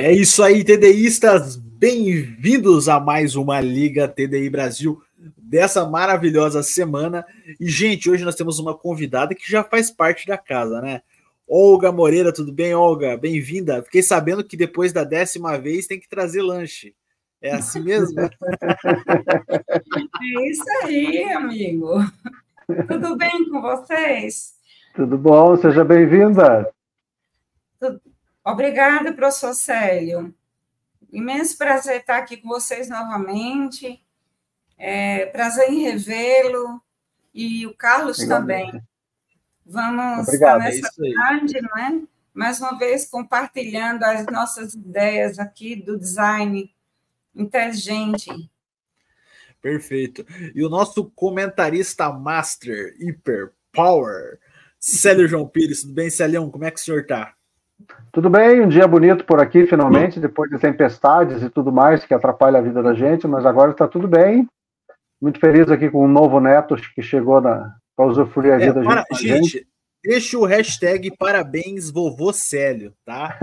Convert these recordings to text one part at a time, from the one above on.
É isso aí, TDIstas, bem-vindos a mais uma Liga TDI Brasil dessa maravilhosa semana. E, gente, hoje nós temos uma convidada que já faz parte da casa, né? Olga Moreira, tudo bem, Olga? Bem-vinda. Fiquei sabendo que depois da 10ª vez tem que trazer lanche. É assim mesmo? É isso aí, amigo. Tudo bem com vocês? Tudo bom, seja bem-vinda. Obrigada, professor Célio. Imenso prazer estar aqui com vocês novamente. Prazer em revê-lo. E o Carlos também. Vamos estar nessa tarde, não é? Mais uma vez compartilhando as nossas ideias aqui do design inteligente. Perfeito. E o nosso comentarista master, hiper power, Célio João Pires. Tudo bem, Célião? Como é que o senhor está? Tudo bem, um dia bonito por aqui, finalmente, depois de tempestades e tudo mais que atrapalha a vida da gente, mas agora está tudo bem. Muito feliz aqui com um novo neto que chegou para usufruir a vida junto com a gente. Deixa o hashtag parabéns vovô Célio, tá?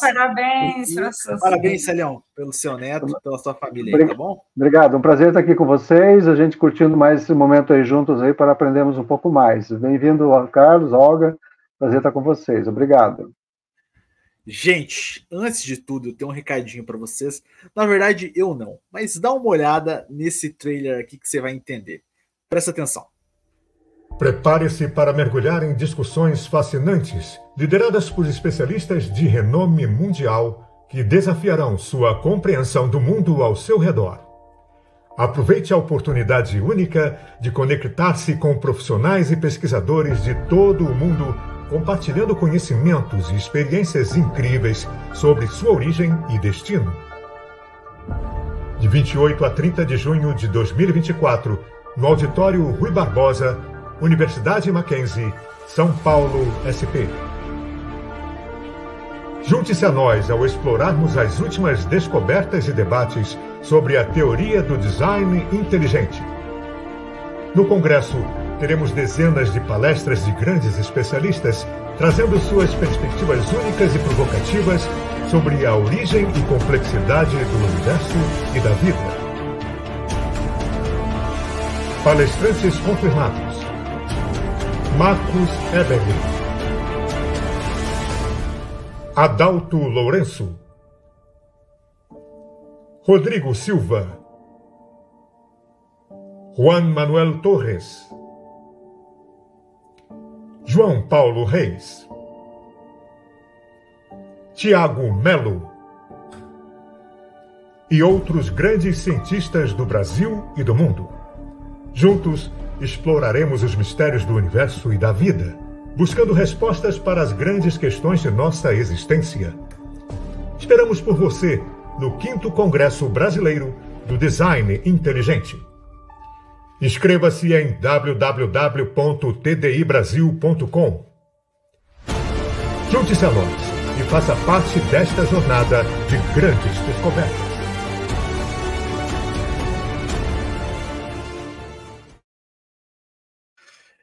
Parabéns, professor. Parabéns, Célião, pelo seu neto, pela sua família aí, tá bom? Obrigado, um prazer estar aqui com vocês, a gente curtindo mais esse momento aí juntos aí para aprendermos um pouco mais. Bem-vindo, Carlos, Olga, prazer estar com vocês, obrigado. Gente, antes de tudo, eu tenho um recadinho para vocês. Na verdade, eu não, mas dá uma olhada nesse trailer aqui que você vai entender. Presta atenção. Prepare-se para mergulhar em discussões fascinantes, lideradas por especialistas de renome mundial que desafiarão sua compreensão do mundo ao seu redor. Aproveite a oportunidade única de conectar-se com profissionais e pesquisadores de todo o mundo, compartilhando conhecimentos e experiências incríveis sobre sua origem e destino. De 28 a 30 de junho de 2024, no Auditório Rui Barbosa, Universidade Mackenzie, São Paulo, SP. Junte-se a nós ao explorarmos as últimas descobertas e debates sobre a teoria do design inteligente. No congresso, teremos dezenas de palestras de grandes especialistas, trazendo suas perspectivas únicas e provocativas sobre a origem e complexidade do universo e da vida. Palestrantes confirmados: Marcos Eberle, Adalto Lourenço, Rodrigo Silva, Juan Manuel Torres, João Paulo Reis, Tiago Melo e outros grandes cientistas do Brasil e do mundo. Juntos, exploraremos os mistérios do universo e da vida, buscando respostas para as grandes questões de nossa existência. Esperamos por você no 5º Congresso Brasileiro do Design Inteligente. Inscreva-se em www.tdibrasil.com. Junte-se a nós e faça parte desta jornada de grandes descobertas.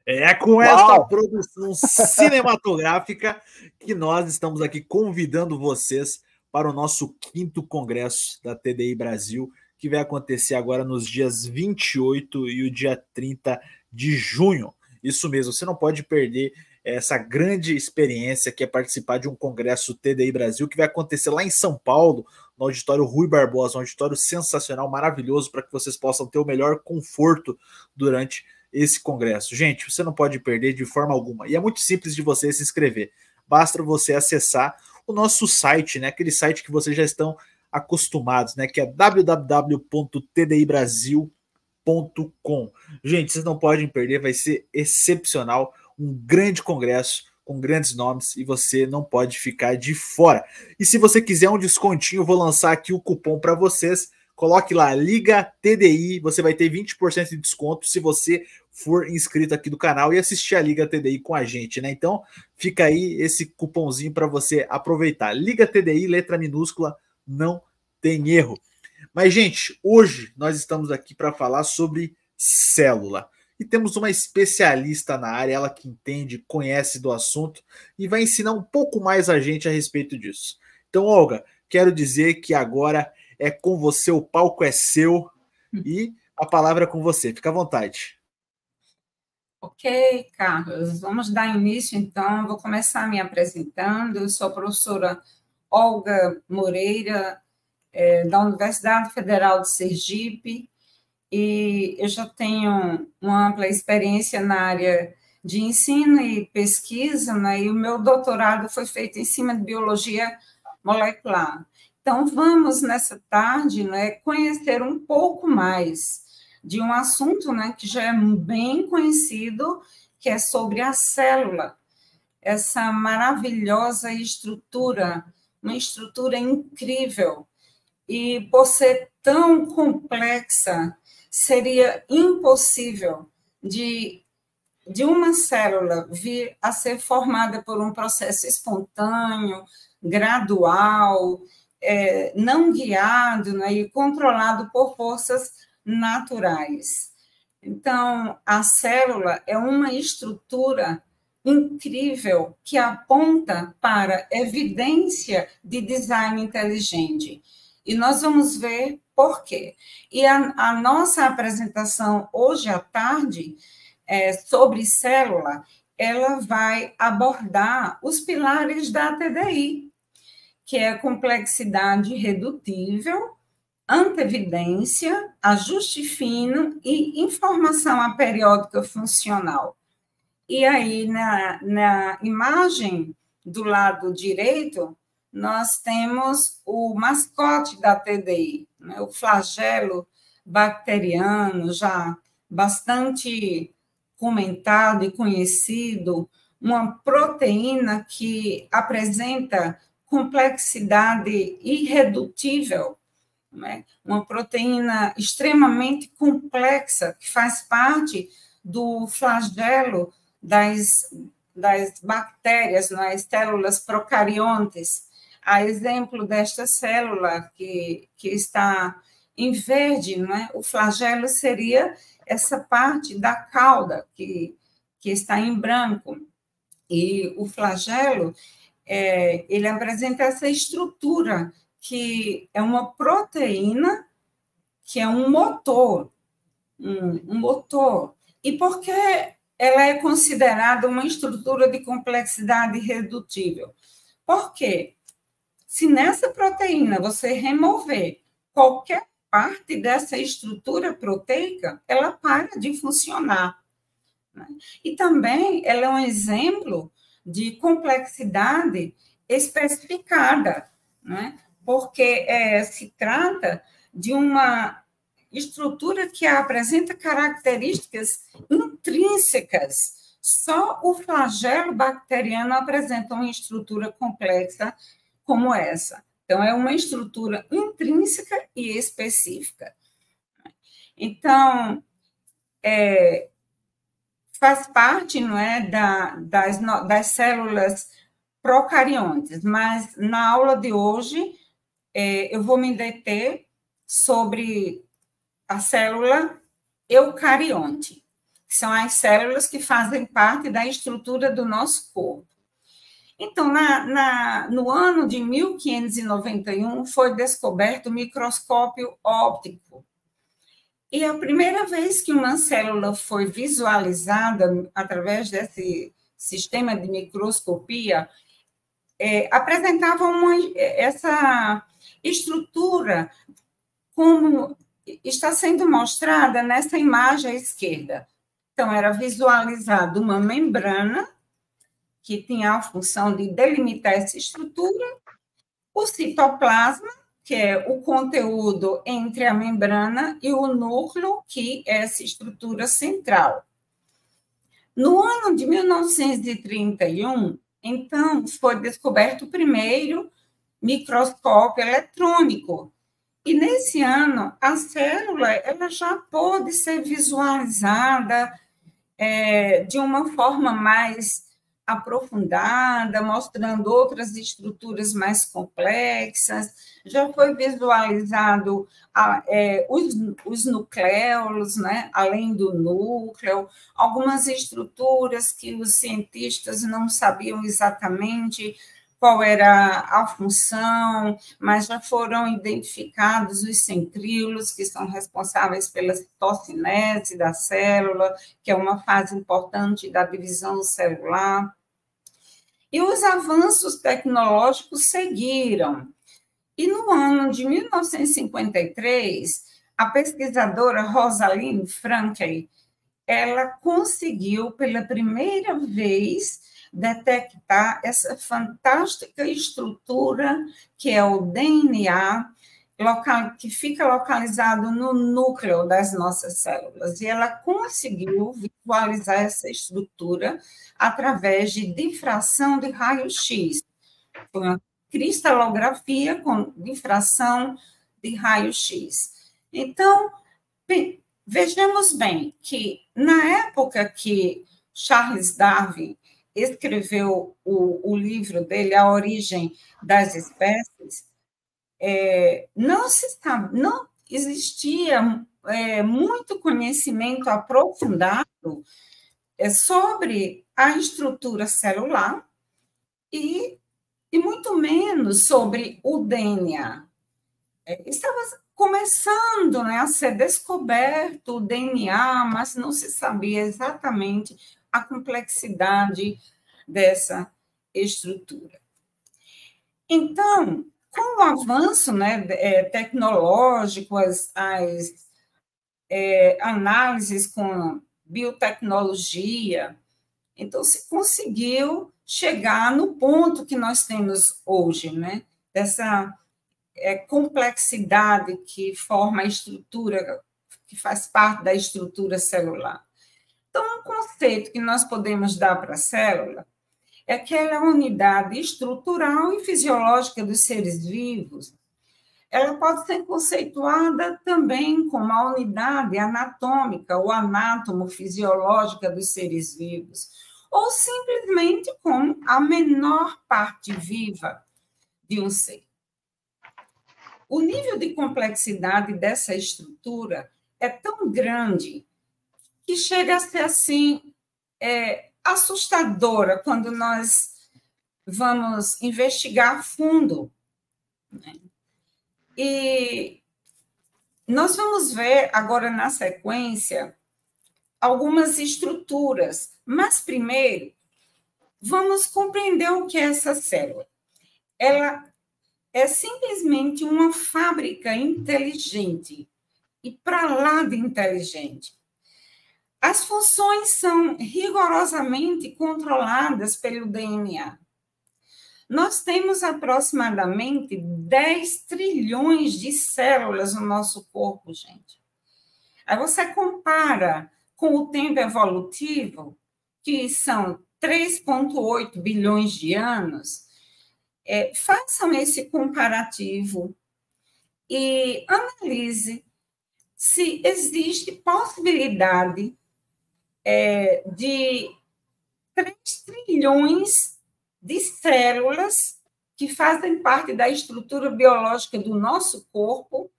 É com esta produção cinematográfica que nós estamos aqui convidando vocês para o nosso 5º Congresso da TDI Brasil, que vai acontecer agora nos dias 28 e o dia 30 de junho. Isso mesmo, você não pode perder essa grande experiência que é participar de um congresso TDI Brasil, que vai acontecer lá em São Paulo, no Auditório Rui Barbosa, um auditório sensacional, maravilhoso, para que vocês possam ter o melhor conforto durante esse congresso. Gente, você não pode perder de forma alguma. E é muito simples de você se inscrever. Basta você acessar o nosso site, né? Aquele site que vocês já estão acostumados, né? Que é www.tdibrasil.com. Gente, vocês não podem perder, vai ser excepcional. Um grande congresso com grandes nomes e você não pode ficar de fora. E se você quiser um descontinho, eu vou lançar aqui o cupom para vocês. Coloque lá, Liga TDI, você vai ter 20% de desconto se você for inscrito aqui do canal e assistir a Liga TDI com a gente, né? Então, fica aí esse cupomzinho para você aproveitar. Liga TDI, letra minúscula, não tem erro. Mas, gente, hoje nós estamos aqui para falar sobre célula. E temos uma especialista na área, ela que entende, conhece do assunto e vai ensinar um pouco mais a gente a respeito disso. Então, Olga, quero dizer que agora é com você, o palco é seu e a palavra é com você. Fica à vontade. Ok, Carlos, vamos dar início, então. Vou começar me apresentando. Eu sou a professora Olga Moreira, da Universidade Federal de Sergipe, e eu já tenho uma ampla experiência na área de ensino e pesquisa, né? E o meu doutorado foi feito em cima de biologia molecular. Então, vamos, nessa tarde, né, conhecer um pouco mais de um assunto, né, que já é bem conhecido, que é sobre a célula, essa maravilhosa estrutura, uma estrutura incrível. E, por ser tão complexa, seria impossível de uma célula vir a ser formada por um processo espontâneo, gradual, não guiado, né, e controlado por forças naturais. Então, a célula é uma estrutura incrível que aponta para evidência de design inteligente. E nós vamos ver por quê. E a nossa apresentação hoje à tarde sobre célula, ela vai abordar os pilares da TDI, que é complexidade redutível, antevidência, ajuste fino e informação aperiódica funcional. E aí, na imagem do lado direito, nós temos o mascote da TDI, né, o flagelo bacteriano, já bastante comentado e conhecido, uma proteína que apresenta complexidade irredutível, né? Uma proteína extremamente complexa, que faz parte do flagelo das bactérias, nas células procariontes. A exemplo desta célula que está em verde, né? O flagelo seria essa parte da cauda que está em branco. E o flagelo, ele apresenta essa estrutura, que é uma proteína, que é um motor, um motor. E por que ela é considerada uma estrutura de complexidade irredutível? Porque se nessa proteína você remover qualquer parte dessa estrutura proteica, ela para de funcionar, né? E também ela é um exemplo de complexidade especificada, né? Porque se trata de uma estrutura que apresenta características intrínsecas. Só o flagelo bacteriano apresenta uma estrutura complexa como essa. Então, é uma estrutura intrínseca e específica. Então, faz parte, não é, das células procariontes, mas na aula de hoje eu vou me deter sobre a célula eucarionte, que são as células que fazem parte da estrutura do nosso corpo. Então, no ano de 1591, foi descoberto o microscópio óptico. E a primeira vez que uma célula foi visualizada através desse sistema de microscopia, apresentava essa estrutura como está sendo mostrada nessa imagem à esquerda. Então, era visualizada uma membrana que tinha a função de delimitar essa estrutura, o citoplasma, que é o conteúdo entre a membrana e o núcleo, que é essa estrutura central. No ano de 1931, então, foi descoberto o primeiro microscópio eletrônico. E nesse ano, a célula ela já pôde ser visualizada de uma forma mais aprofundada, mostrando outras estruturas mais complexas. Já foi visualizado os nucléolos, né? Além do núcleo, algumas estruturas que os cientistas não sabiam exatamente qual era a função, mas já foram identificados os centríolos, que são responsáveis pela citocinese da célula, que é uma fase importante da divisão celular. E os avanços tecnológicos seguiram. E no ano de 1953, a pesquisadora Rosalind Franklin, ela conseguiu pela primeira vez detectar essa fantástica estrutura que é o DNA, que fica localizado no núcleo das nossas células. E ela conseguiu visualizar essa estrutura através de difração de raio-x. Foi uma cristalografia com difração de raio-x. Então, vejamos bem que, na época que Charles Darwin escreveu o livro dele, A Origem das Espécies, não existia muito conhecimento aprofundado sobre a estrutura celular e muito menos sobre o DNA. Estava começando, né, a ser descoberto o DNA, mas não se sabia exatamente a complexidade dessa estrutura. Então, com o avanço, né, tecnológico, as análises com biotecnologia, então se conseguiu chegar no ponto que nós temos hoje, né, dessa complexidade que forma a estrutura, que faz parte da estrutura celular. Então, um conceito que nós podemos dar para a célula é que ela é a unidade estrutural e fisiológica dos seres vivos. Ela pode ser conceituada também como a unidade anatômica ou anátomo-fisiológica dos seres vivos, ou simplesmente como a menor parte viva de um ser. O nível de complexidade dessa estrutura é tão grande que chega a ser assim, assustadora quando nós vamos investigar a fundo, né? E nós vamos ver agora na sequência algumas estruturas, mas primeiro vamos compreender o que é essa célula. Ela é simplesmente uma fábrica inteligente e para lá de inteligente. As funções são rigorosamente controladas pelo DNA. Nós temos aproximadamente 10 trilhões de células no nosso corpo, gente. Aí você compara com o tempo evolutivo, que são 3,8 bilhões de anos, façam esse comparativo e analise se existe possibilidade de 3 trilhões de células que fazem parte da estrutura biológica do nosso corpo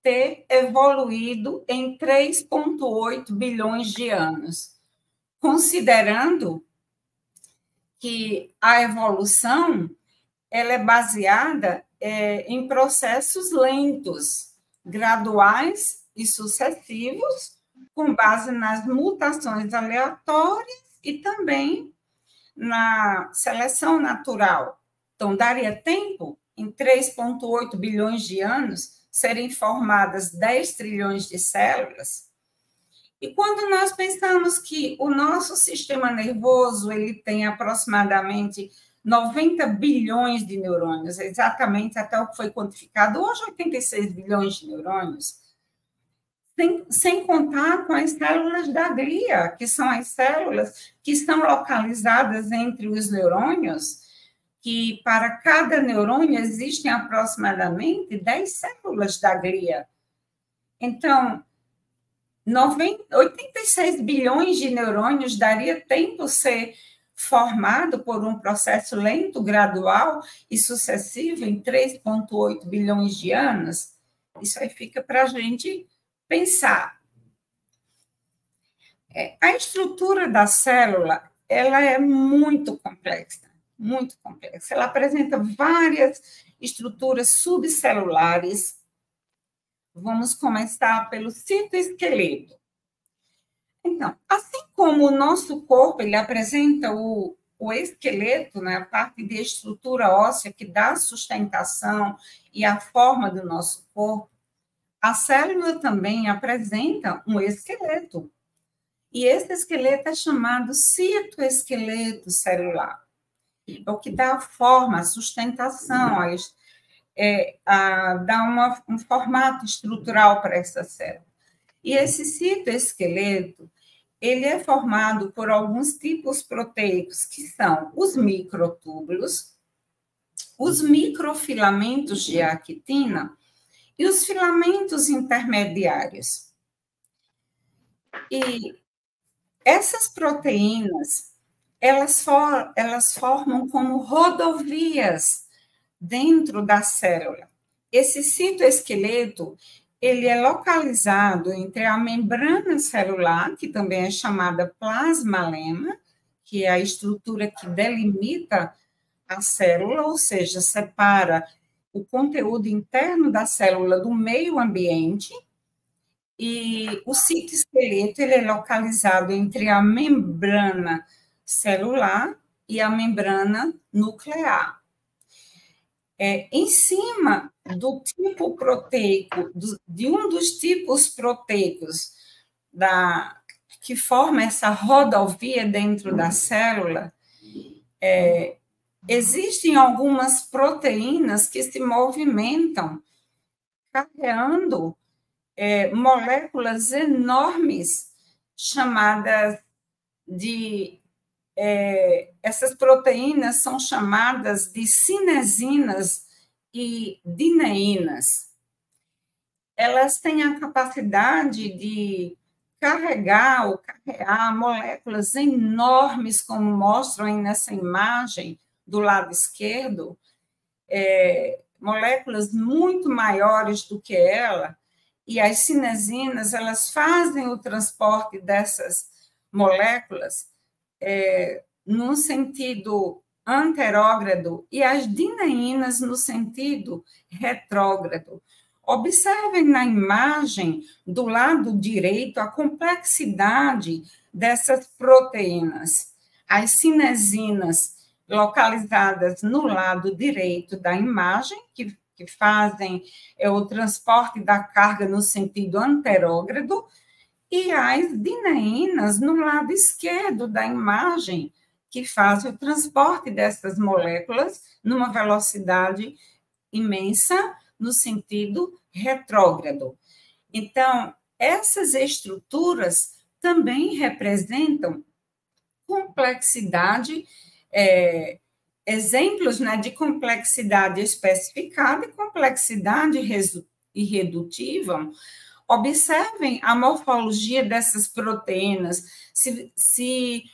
ter evoluído em 3,8 bilhões de anos, considerando que a evolução ela é baseada em processos lentos, graduais e sucessivos, com base nas mutações aleatórias e também na seleção natural. Então, daria tempo, em 3,8 bilhões de anos, serem formadas 10 trilhões de células. E quando nós pensamos que o nosso sistema nervoso ele tem aproximadamente 90 bilhões de neurônios, exatamente até o que foi quantificado hoje, 86 bilhões de neurônios, sem contar com as células da glia, que são as células que estão localizadas entre os neurônios, que para cada neurônio existem aproximadamente 10 células da glia. Então, 86 bilhões de neurônios daria tempo ser formado por um processo lento, gradual e sucessivo em 3,8 bilhões de anos? Isso aí fica para a gente pensar. A estrutura da célula ela é muito complexa, muito complexa. Ela apresenta várias estruturas subcelulares. Vamos começar pelo citoesqueleto. Então, assim como o nosso corpo, ele apresenta o esqueleto, né, a parte de estrutura óssea que dá sustentação e a forma do nosso corpo, a célula também apresenta um esqueleto. E esse esqueleto é chamado citoesqueleto celular. É o que dá a forma, a sustentação, dá um formato estrutural para essa célula. E esse citoesqueleto, ele é formado por alguns tipos proteicos, que são os microtúbulos, os microfilamentos de actina e os filamentos intermediários. E essas proteínas, elas formam como rodovias dentro da célula. Esse citoesqueleto, ele é localizado entre a membrana celular, que também é chamada plasmalema, que é a estrutura que delimita a célula, ou seja, separa o conteúdo interno da célula do meio ambiente, e o citoesqueleto, ele é localizado entre a membrana celular e a membrana nuclear. Em cima do tipo proteico, de um dos tipos proteicos que forma essa rodovia dentro da célula, existem algumas proteínas que se movimentam carregando moléculas enormes chamadas de... essas proteínas são chamadas de cinesinas e dineínas. Elas têm a capacidade de carregar ou carregar moléculas enormes, como mostram aí nessa imagem do lado esquerdo, moléculas muito maiores do que ela, e as cinesinas, elas fazem o transporte dessas moléculas no sentido anterógrado e as dineínas no sentido retrógrado. Observem na imagem do lado direito a complexidade dessas proteínas. As cinesinas localizadas no lado direito da imagem, que fazem o transporte da carga no sentido anterógrado, e as dineínas no lado esquerdo da imagem, que fazem o transporte dessas moléculas numa velocidade imensa no sentido retrógrado. Então, essas estruturas também representam complexidade, exemplos, né, de complexidade especificada e complexidade irredutível. Observem a morfologia dessas proteínas. Se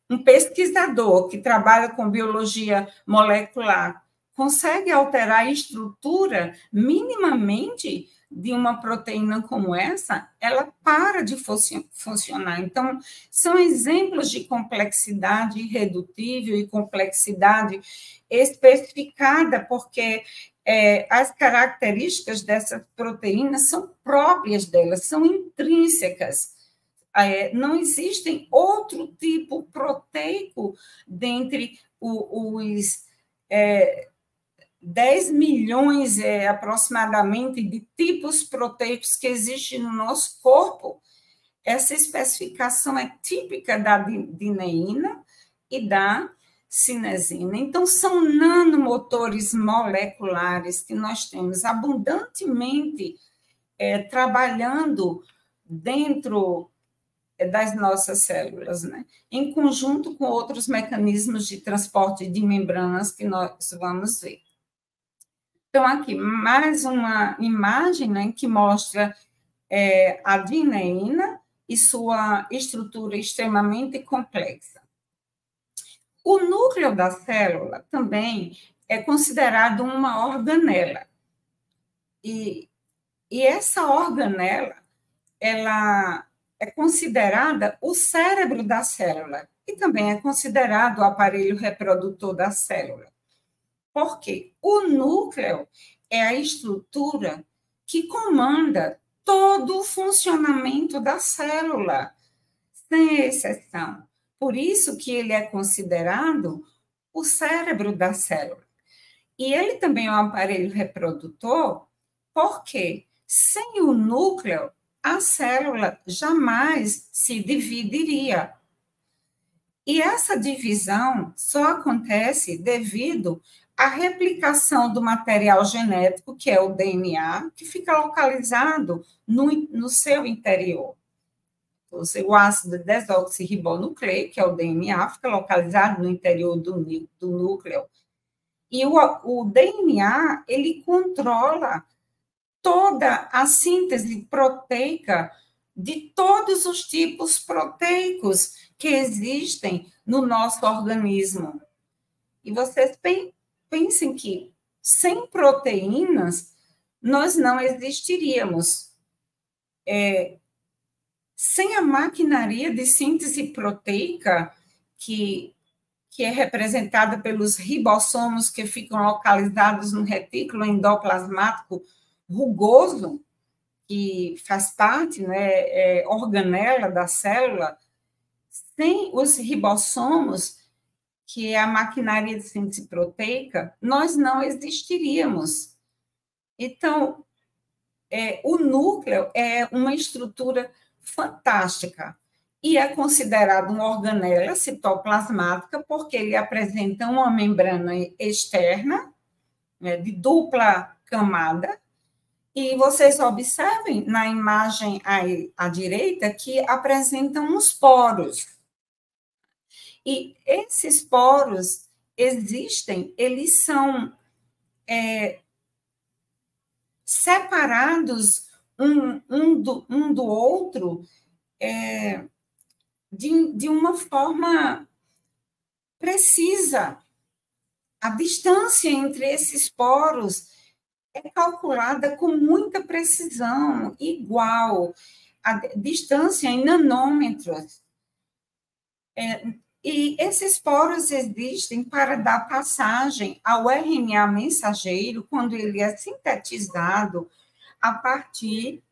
um pesquisador que trabalha com biologia molecular consegue alterar a estrutura minimamente de uma proteína como essa, ela para de funcionar. Então, são exemplos de complexidade irredutível e complexidade especificada, porque as características dessas proteínas são próprias delas, são intrínsecas. Não existem outro tipo proteico dentre os 10 milhões aproximadamente de tipos proteicos que existem no nosso corpo. Essa especificação é típica da dineína e da cinesina. Então, são nanomotores moleculares que nós temos abundantemente trabalhando dentro das nossas células, né? Em conjunto com outros mecanismos de transporte de membranas que nós vamos ver. Então, aqui, mais uma imagem, né, que mostra a dineína e sua estrutura extremamente complexa. O núcleo da célula também é considerado uma organela. E essa organela, ela é considerada o cérebro da célula e também é considerado o aparelho reprodutor da célula. Porque o núcleo é a estrutura que comanda todo o funcionamento da célula, sem exceção. Por isso que ele é considerado o cérebro da célula. E ele também é um aparelho reprodutor, porque sem o núcleo, a célula jamais se dividiria. E essa divisão só acontece devido à replicação do material genético, que é o DNA, que fica localizado no seu interior. O ácido desoxirribonucleico, que é o DNA, fica localizado no interior do núcleo. E o DNA, ele controla toda a síntese proteica de todos os tipos proteicos que existem no nosso organismo. E vocês pensem que sem proteínas nós não existiríamos. Sem a maquinaria de síntese proteica, que é representada pelos ribossomos que ficam localizados no retículo endoplasmático rugoso, que faz parte, né, organela da célula, sem os ribossomos, que é a maquinaria de síntese proteica, nós não existiríamos. Então, o núcleo é uma estrutura fantástica e é considerado uma organela citoplasmática porque ele apresenta uma membrana externa, né, de dupla camada. E vocês observem na imagem aí à direita que apresentam uns poros. E esses poros existem, eles são separados um do outro de uma forma precisa. A distância entre esses poros é calculada com muita precisão, igual a distância em nanômetros. E esses poros existem para dar passagem ao RNA mensageiro quando ele é sintetizado a partir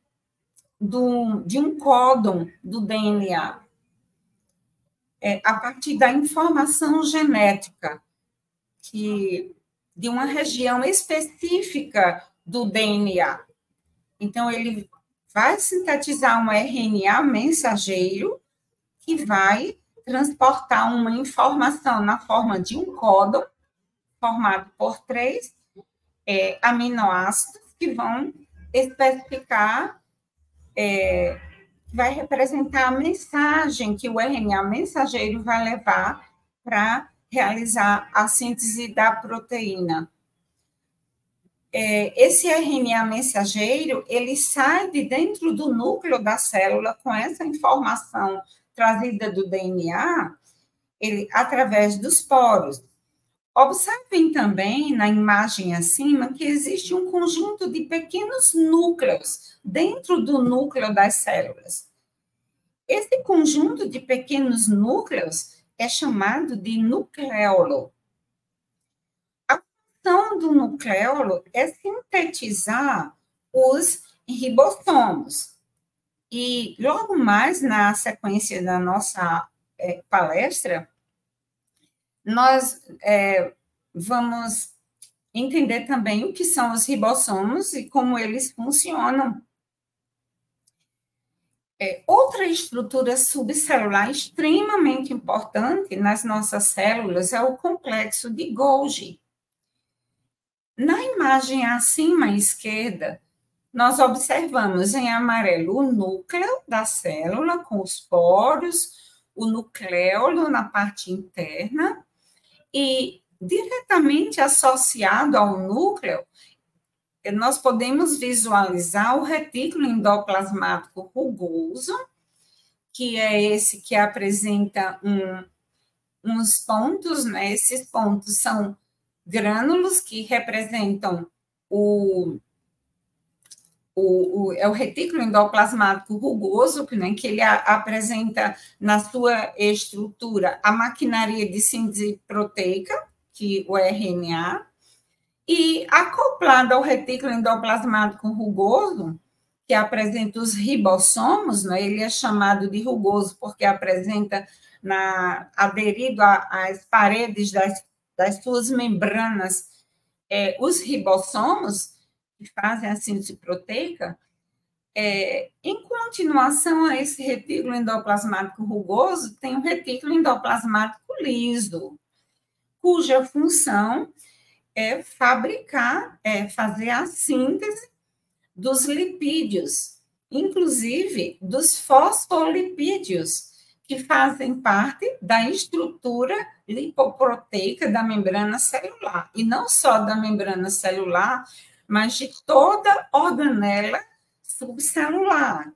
de um códon do DNA, a partir da informação genética de uma região específica do DNA. Então, ele vai sintetizar um RNA mensageiro que vai transportar uma informação na forma de um códon formado por 3 aminoácidos que vão especificar, vai representar a mensagem que o RNA mensageiro vai levar para realizar a síntese da proteína. Esse RNA mensageiro, ele sai de dentro do núcleo da célula com essa informação trazida do DNA, através dos poros. Observem também, na imagem acima, que existe um conjunto de pequenos núcleos dentro do núcleo das células. Esse conjunto de pequenos núcleos é chamado de nucleolo. A função do nucleolo é sintetizar os ribossomos. E logo mais, na sequência da nossa palestra, nós vamos entender também o que são os ribossomos e como eles funcionam. Outra estrutura subcelular extremamente importante nas nossas células é o complexo de Golgi. Na imagem acima à esquerda, nós observamos em amarelo o núcleo da célula com os poros, o nucleolo na parte interna e diretamente associado ao núcleo, nós podemos visualizar o retículo endoplasmático rugoso, que é esse que apresenta uns pontos, né? Esses pontos são grânulos que representam é o retículo endoplasmático rugoso, né, que ele apresenta na sua estrutura a maquinaria de síntese proteica, que o RNA, e acoplado ao retículo endoplasmático rugoso, que apresenta os ribossomos, né, ele é chamado de rugoso porque apresenta aderido às paredes das suas membranas os ribossomos, que fazem a síntese proteica. Em continuação a esse retículo endoplasmático rugoso, tem o retículo endoplasmático liso, cuja função é fazer a síntese dos lipídios, inclusive dos fosfolipídios, que fazem parte da estrutura lipoproteica da membrana celular, e não só da membrana celular, mas de toda organela subcelular,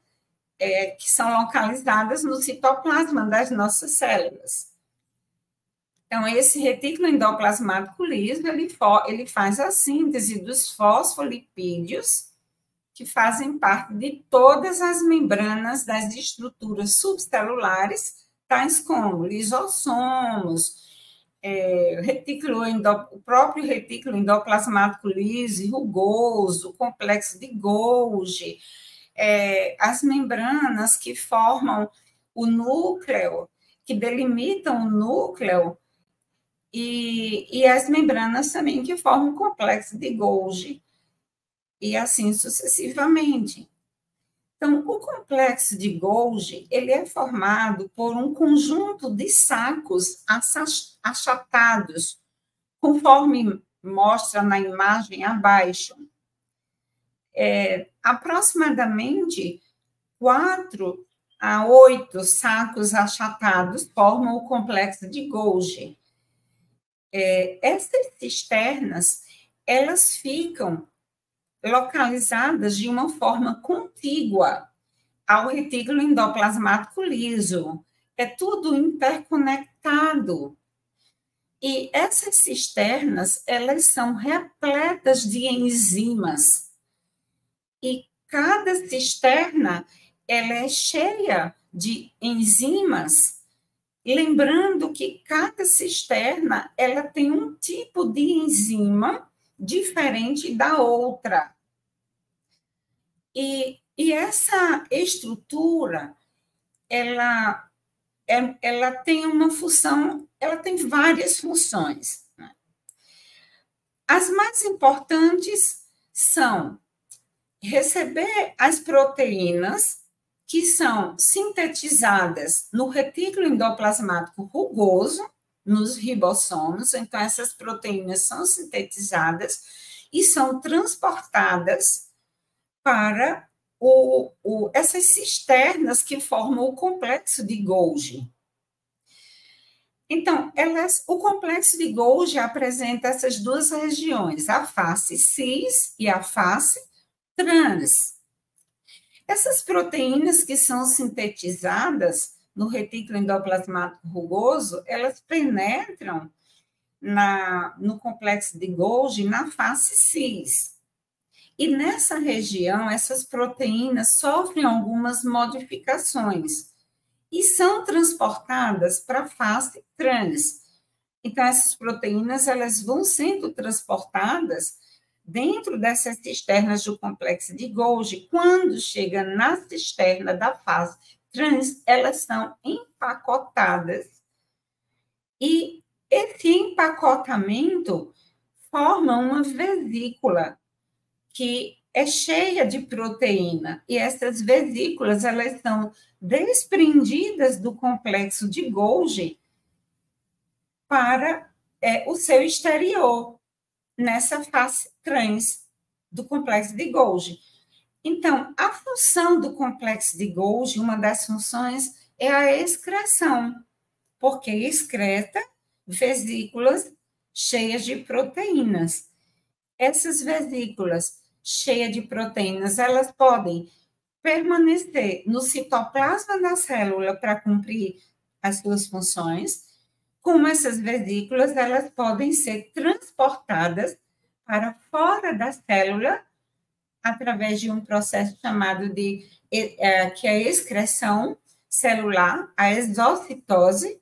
que são localizadas no citoplasma das nossas células. Então, esse retículo endoplasmático liso, ele faz a síntese dos fosfolipídios, que fazem parte de todas as membranas das estruturas subcelulares, tais como lisossomos, o próprio retículo endoplasmático liso e rugoso, o complexo de Golgi, as membranas que formam o núcleo, que delimitam o núcleo, e as membranas também que formam o complexo de Golgi, e assim sucessivamente. Então, o complexo de Golgi, ele é formado por um conjunto de sacos achatados, conforme mostra na imagem abaixo. Aproximadamente 4 a 8 sacos achatados formam o complexo de Golgi. Essas cisternas, elas ficam localizadas de uma forma contígua ao retículo endoplasmático liso. É tudo interconectado. E essas cisternas, elas são repletas de enzimas. E cada cisterna, ela é cheia de enzimas, lembrando que cada cisterna, ela tem um tipo de enzima diferente da outra. E essa estrutura, ela tem uma função, ela tem várias funções, né? As mais importantes são receber as proteínas que são sintetizadas no retículo endoplasmático rugoso, nos ribossomos. Então, essas proteínas são sintetizadas e são transportadas para essas cisternas que formam o complexo de Golgi. Então, o complexo de Golgi apresenta essas duas regiões, a face cis e a face trans. Essas proteínas que são sintetizadas no retículo endoplasmático rugoso, elas penetram no complexo de Golgi na face cis. E nessa região, essas proteínas sofrem algumas modificações e são transportadas para a face trans. Então, essas proteínas, elas vão sendo transportadas dentro dessas cisternas do complexo de Golgi. Quando chega na cisterna da fase trans, elas são empacotadas. E esse empacotamento forma uma vesícula que é cheia de proteína. E essas vesículas, elas são desprendidas do complexo de Golgi para o seu exterior, nessa face trans do complexo de Golgi. Então, a função do complexo de Golgi, uma das funções, é a excreção, porque excreta vesículas cheias de proteínas. Essas vesículas cheias de proteínas, elas podem permanecer no citoplasma da célula para cumprir as suas funções, como essas vesículas, elas podem ser transportadas para fora da célula através de um processo chamado que é a excreção celular, a exocitose,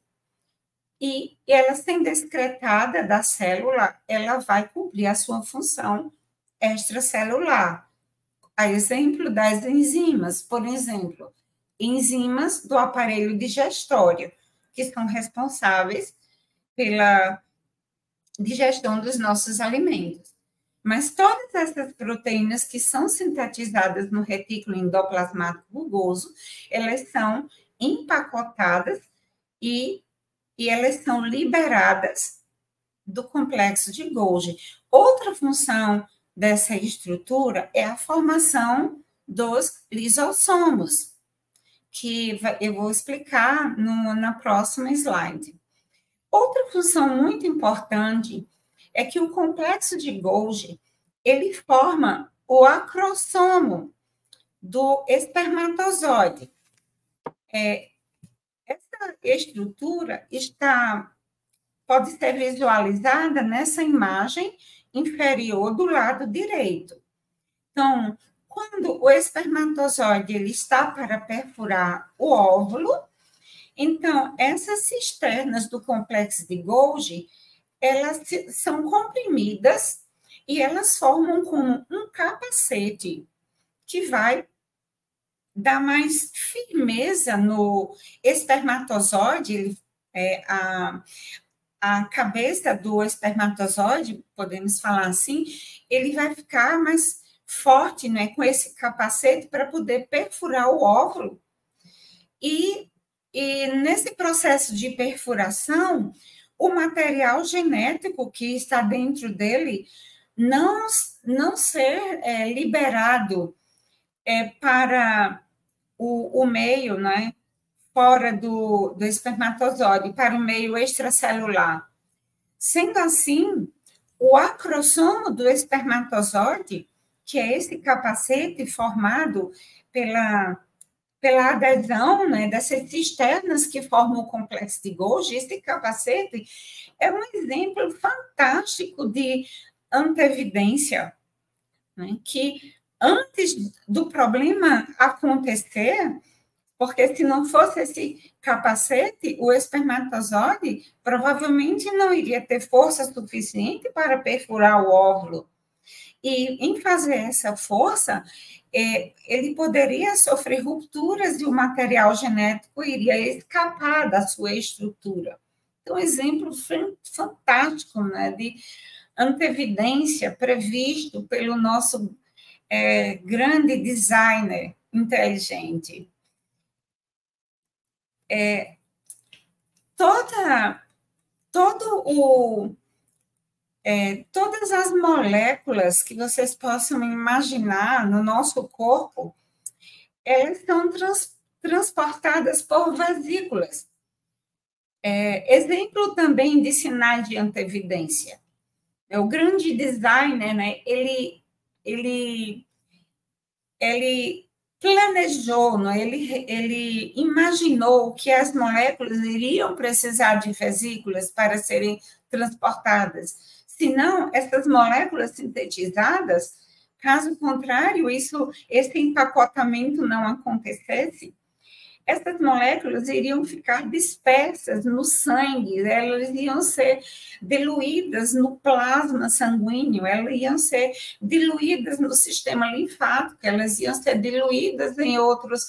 e ela sendo excretada da célula, ela vai cumprir a sua função extracelular. A exemplo das enzimas, por exemplo, enzimas do aparelho digestório, que são responsáveis pela digestão dos nossos alimentos. Mas todas essas proteínas que são sintetizadas no retículo endoplasmático rugoso, elas são empacotadas e elas são liberadas do complexo de Golgi. Outra função dessa estrutura é a formação dos lisossomos, que eu vou explicar na próxima slide. Outra função muito importante é que o complexo de Golgi, ele forma o acrossomo do espermatozoide. Essa estrutura pode ser visualizada nessa imagem inferior do lado direito. Então, quando o espermatozoide ele está para perfurar o óvulo, então, essas cisternas do complexo de Golgi, elas são comprimidas e elas formam como um capacete que vai dar mais firmeza no espermatozoide. A cabeça do espermatozoide, podemos falar assim, ele vai ficar mais forte, né, com esse capacete para poder perfurar o óvulo. E nesse processo de perfuração, o material genético que está dentro dele não ser liberado para o meio, né, fora do espermatozoide, para o meio extracelular. Sendo assim, o acrossomo do espermatozoide, que é esse capacete formado pela adesão, né, dessas cisternas que formam o complexo de Golgi, esse capacete é um exemplo fantástico de antevidência, né, que antes do problema acontecer, porque se não fosse esse capacete, o espermatozoide provavelmente não iria ter força suficiente para perfurar o óvulo. E em fazer essa força, ele poderia sofrer rupturas e o material genético iria escapar da sua estrutura. Então, exemplo fantástico, né, de antevidência previsto pelo nosso grande designer inteligente. Todas as moléculas que vocês possam imaginar no nosso corpo, elas são transportadas por vesículas. Exemplo também de sinais de antevidência. O grande designer, né, ele planejou, né, ele imaginou que as moléculas iriam precisar de vesículas para serem transportadas. Senão, essas moléculas sintetizadas, caso contrário, esse empacotamento não acontecesse, essas moléculas iriam ficar dispersas no sangue, elas iam ser diluídas no plasma sanguíneo, elas iam ser diluídas no sistema linfático, elas iam ser diluídas em outros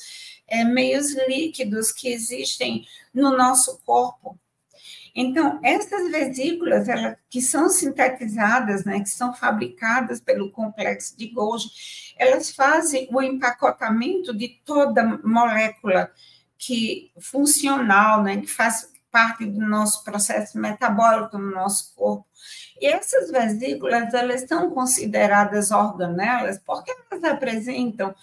meios líquidos que existem no nosso corpo. Então, essas vesículas que são sintetizadas, né, que são fabricadas pelo complexo de Golgi, elas fazem o empacotamento de toda molécula funcional, né, que faz parte do nosso processo metabólico no nosso corpo. E essas vesículas, elas são consideradas organelas porque elas apresentam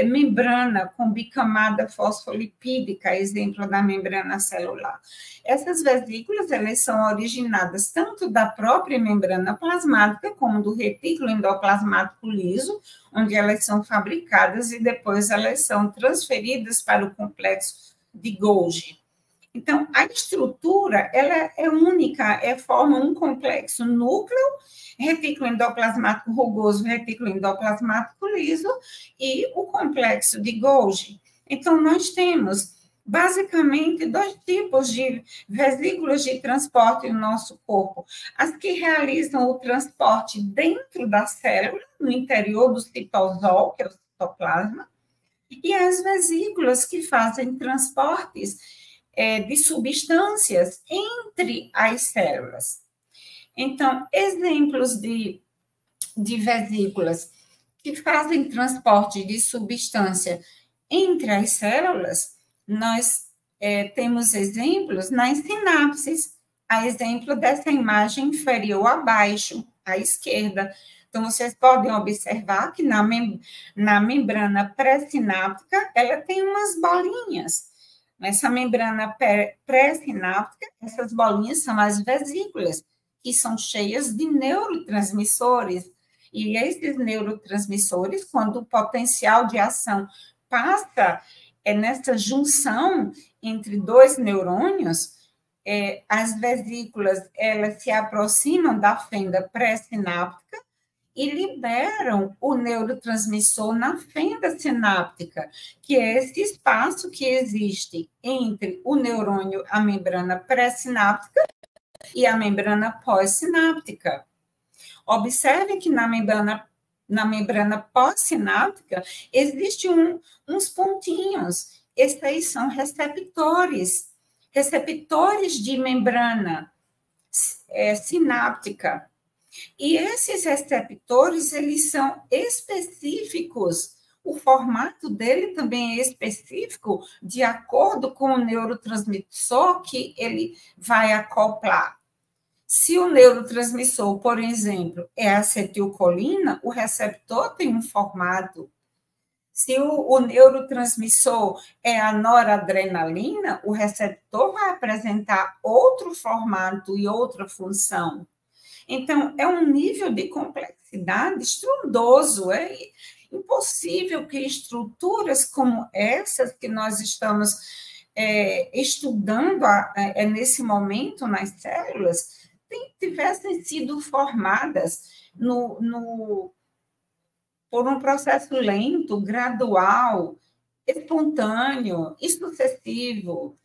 membrana com bicamada fosfolipídica, exemplo da membrana celular. Essas vesículas, elas são originadas tanto da própria membrana plasmática como do retículo endoplasmático liso, onde elas são fabricadas e depois elas são transferidas para o complexo de Golgi. Então, a estrutura, ela é única, forma um complexo núcleo, retículo endoplasmático rugoso, retículo endoplasmático liso e o complexo de Golgi. Então, nós temos basicamente 2 tipos de vesículas de transporte no nosso corpo. As que realizam o transporte dentro da célula, no interior do citosol, que é o citoplasma, e as vesículas que fazem transportes de substâncias entre as células. Então, exemplos de vesículas que fazem transporte de substância entre as células, nós temos exemplos nas sinapses, a exemplo dessa imagem inferior abaixo, à esquerda. Então, vocês podem observar que na membrana pré-sináptica, ela tem umas bolinhas. Nessa membrana pré-sináptica, essas bolinhas são as vesículas, que são cheias de neurotransmissores. E esses neurotransmissores, quando o potencial de ação passa nessa junção entre 2 neurônios, as vesículas elas se aproximam da fenda pré-sináptica e liberam o neurotransmissor na fenda sináptica, que é esse espaço que existe entre o neurônio, a membrana pré-sináptica e a membrana pós-sináptica. Observe que na membrana pós-sináptica existem uns pontinhos. Esses aí são receptores de membrana sináptica. E esses receptores, eles são específicos. O formato dele também é específico de acordo com o neurotransmissor que ele vai acoplar. Se o neurotransmissor, por exemplo, é acetilcolina, o receptor tem um formato. Se o neurotransmissor é a noradrenalina, o receptor vai apresentar outro formato e outra função. Então, é um nível de complexidade estrondoso, é impossível que estruturas como essas que nós estamos estudando nesse momento nas células tivessem sido formadas por um processo lento, gradual, espontâneo e sucessivo.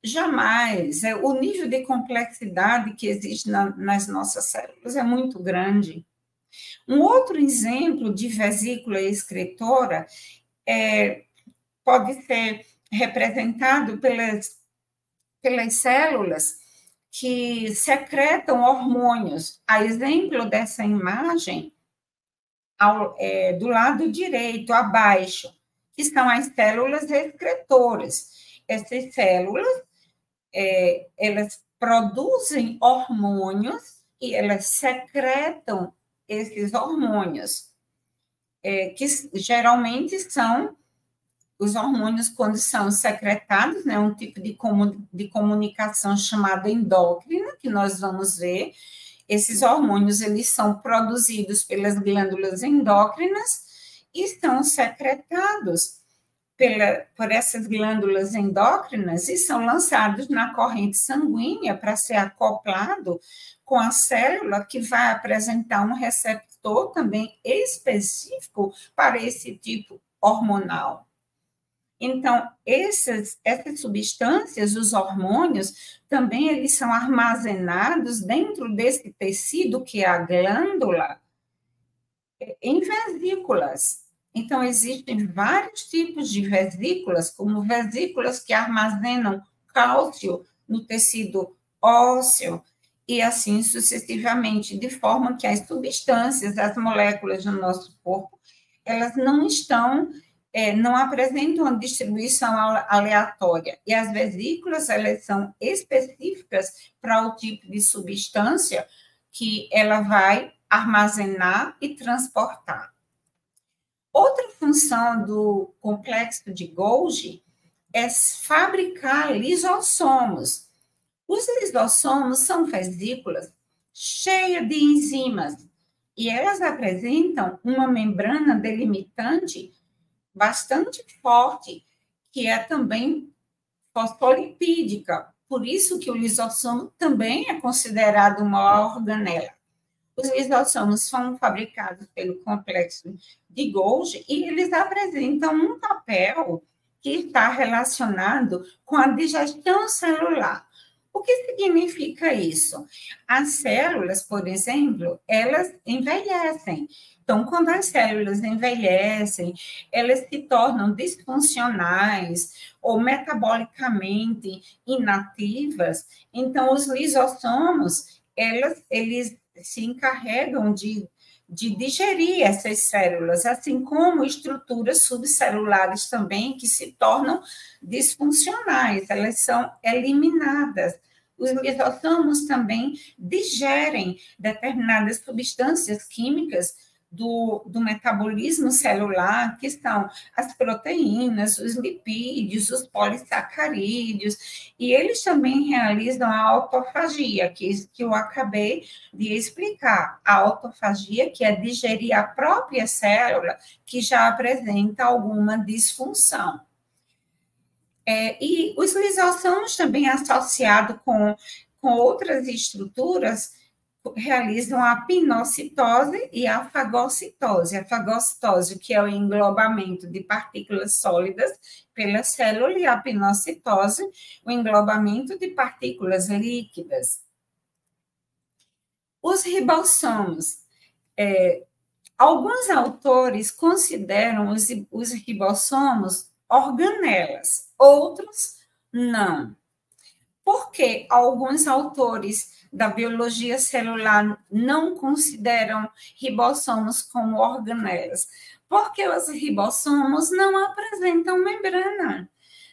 Jamais. O nível de complexidade que existe nas nossas células é muito grande. Um outro exemplo de vesícula excretora pode ser representado pelas células que secretam hormônios. A exemplo dessa imagem, do lado direito, abaixo, que são as células excretoras. Essas células elas produzem hormônios e elas secretam esses hormônios, que geralmente são os hormônios, quando são secretados, né, um tipo de comunicação chamada endócrina, que nós vamos ver. Esses hormônios, eles são produzidos pelas glândulas endócrinas e são secretados por essas glândulas endócrinas e são lançados na corrente sanguínea para ser acoplado com a célula que vai apresentar um receptor também específico para esse tipo hormonal. Então, essas substâncias, os hormônios, também eles são armazenados dentro desse tecido que é a glândula, em vesículas. Então, existem vários tipos de vesículas, como vesículas que armazenam cálcio no tecido ósseo, e assim sucessivamente, de forma que as substâncias, as moléculas do nosso corpo, elas não apresentam uma distribuição aleatória. E as vesículas, elas são específicas para o tipo de substância que ela vai armazenar e transportar. Outra função do complexo de Golgi é fabricar lisossomos. Os lisossomos são vesículas cheias de enzimas e elas apresentam uma membrana delimitante bastante forte, que é também fosfolipídica, por isso que o lisossomo também é considerado uma organela. Os lisossomos são fabricados pelo complexo de Golgi e eles apresentam um papel que está relacionado com a digestão celular. O que significa isso? As células, por exemplo, elas envelhecem. Então, quando as células envelhecem, elas se tornam disfuncionais ou metabolicamente inativas. Então, os lisossomos, eles se encarregam de digerir essas células, assim como estruturas subcelulares também que se tornam disfuncionais, elas são eliminadas. Os lisossomos também digerem determinadas substâncias químicas do metabolismo celular, que são as proteínas, os lipídios, os polissacarídeos, e eles também realizam a autofagia, que eu acabei de explicar. A autofagia, que é digerir a própria célula, que já apresenta alguma disfunção. E os lisossomos também associados com outras estruturas, realizam a pinocitose e a fagocitose. A fagocitose, que é o englobamento de partículas sólidas pela célula, e a pinocitose, o englobamento de partículas líquidas. Os ribossomos. Alguns autores consideram os ribossomos organelas, outros não. Por que alguns autores da biologia celular não consideram ribossomos como organelas? Porque os ribossomos não apresentam membrana,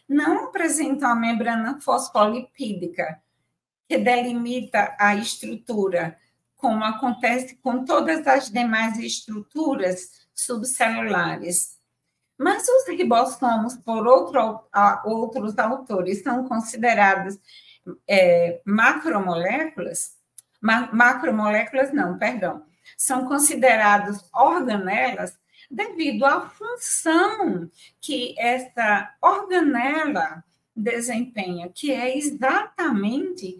não apresentam a membrana fosfolipídica, que delimita a estrutura, como acontece com todas as demais estruturas subcelulares. Mas os ribossomos, por outros autores, são considerados são considerados organelas devido à função que essa organela desempenha, que é exatamente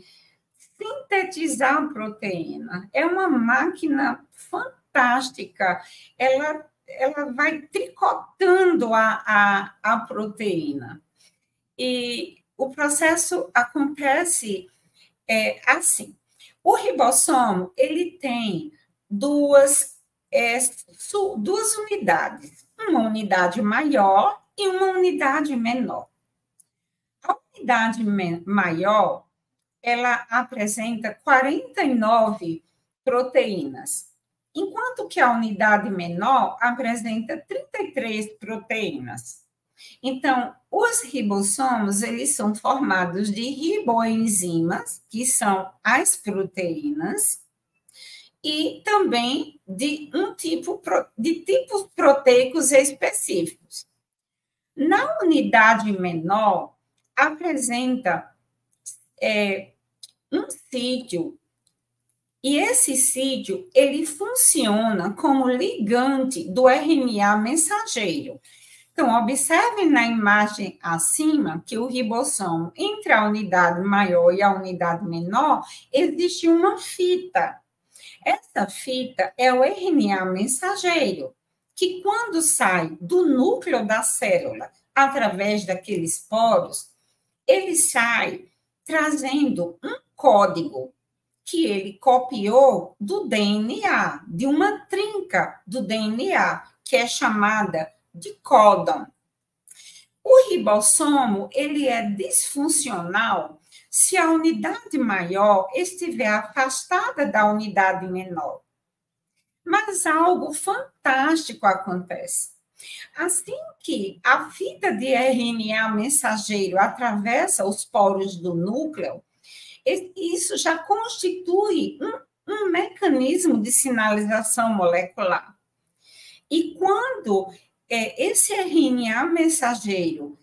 sintetizar a proteína. É uma máquina fantástica, ela vai tricotando a proteína. E o processo acontece assim. O ribossomo, ele tem duas unidades, uma unidade maior e uma unidade menor. A unidade maior, ela apresenta 49 proteínas, enquanto que a unidade menor apresenta 33 proteínas. Então, os ribossomos, eles são formados de riboenzimas, que são as proteínas, e também de tipos proteicos específicos. Na unidade menor, apresenta um sítio, e esse sítio, ele funciona como ligante do RNA mensageiro. Então, observe na imagem acima que o ribossomo, entre a unidade maior e a unidade menor, existe uma fita. Essa fita é o RNA mensageiro, que quando sai do núcleo da célula, através daqueles poros, ele sai trazendo um código que ele copiou do DNA, de uma trinca do DNA, que é chamada de códon. O ribossomo, ele é disfuncional se a unidade maior estiver afastada da unidade menor. Mas algo fantástico acontece. Assim que a fita de RNA mensageiro atravessa os poros do núcleo, isso já constitui um mecanismo de sinalização molecular. E quando esse RNA mensageiro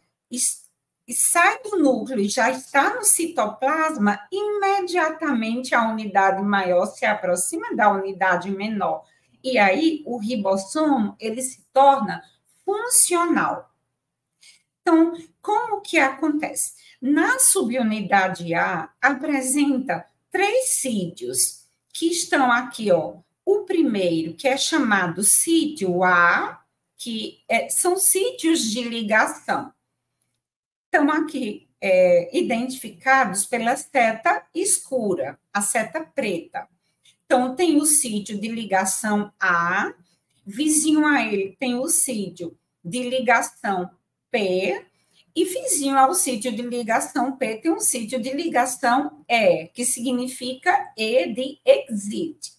sai do núcleo e já está no citoplasma, imediatamente a unidade maior se aproxima da unidade menor. E aí o ribossomo, ele se torna funcional. Então, como que acontece? Na subunidade A, apresenta 3 sítios, que estão aqui, ó. O primeiro, que é chamado sítio A, que são sítios de ligação. Estão aqui identificados pela seta escura, a seta preta. Então, tem o sítio de ligação A, vizinho a ele tem o sítio de ligação P, e vizinho ao sítio de ligação P tem um sítio de ligação E, que significa E de exit.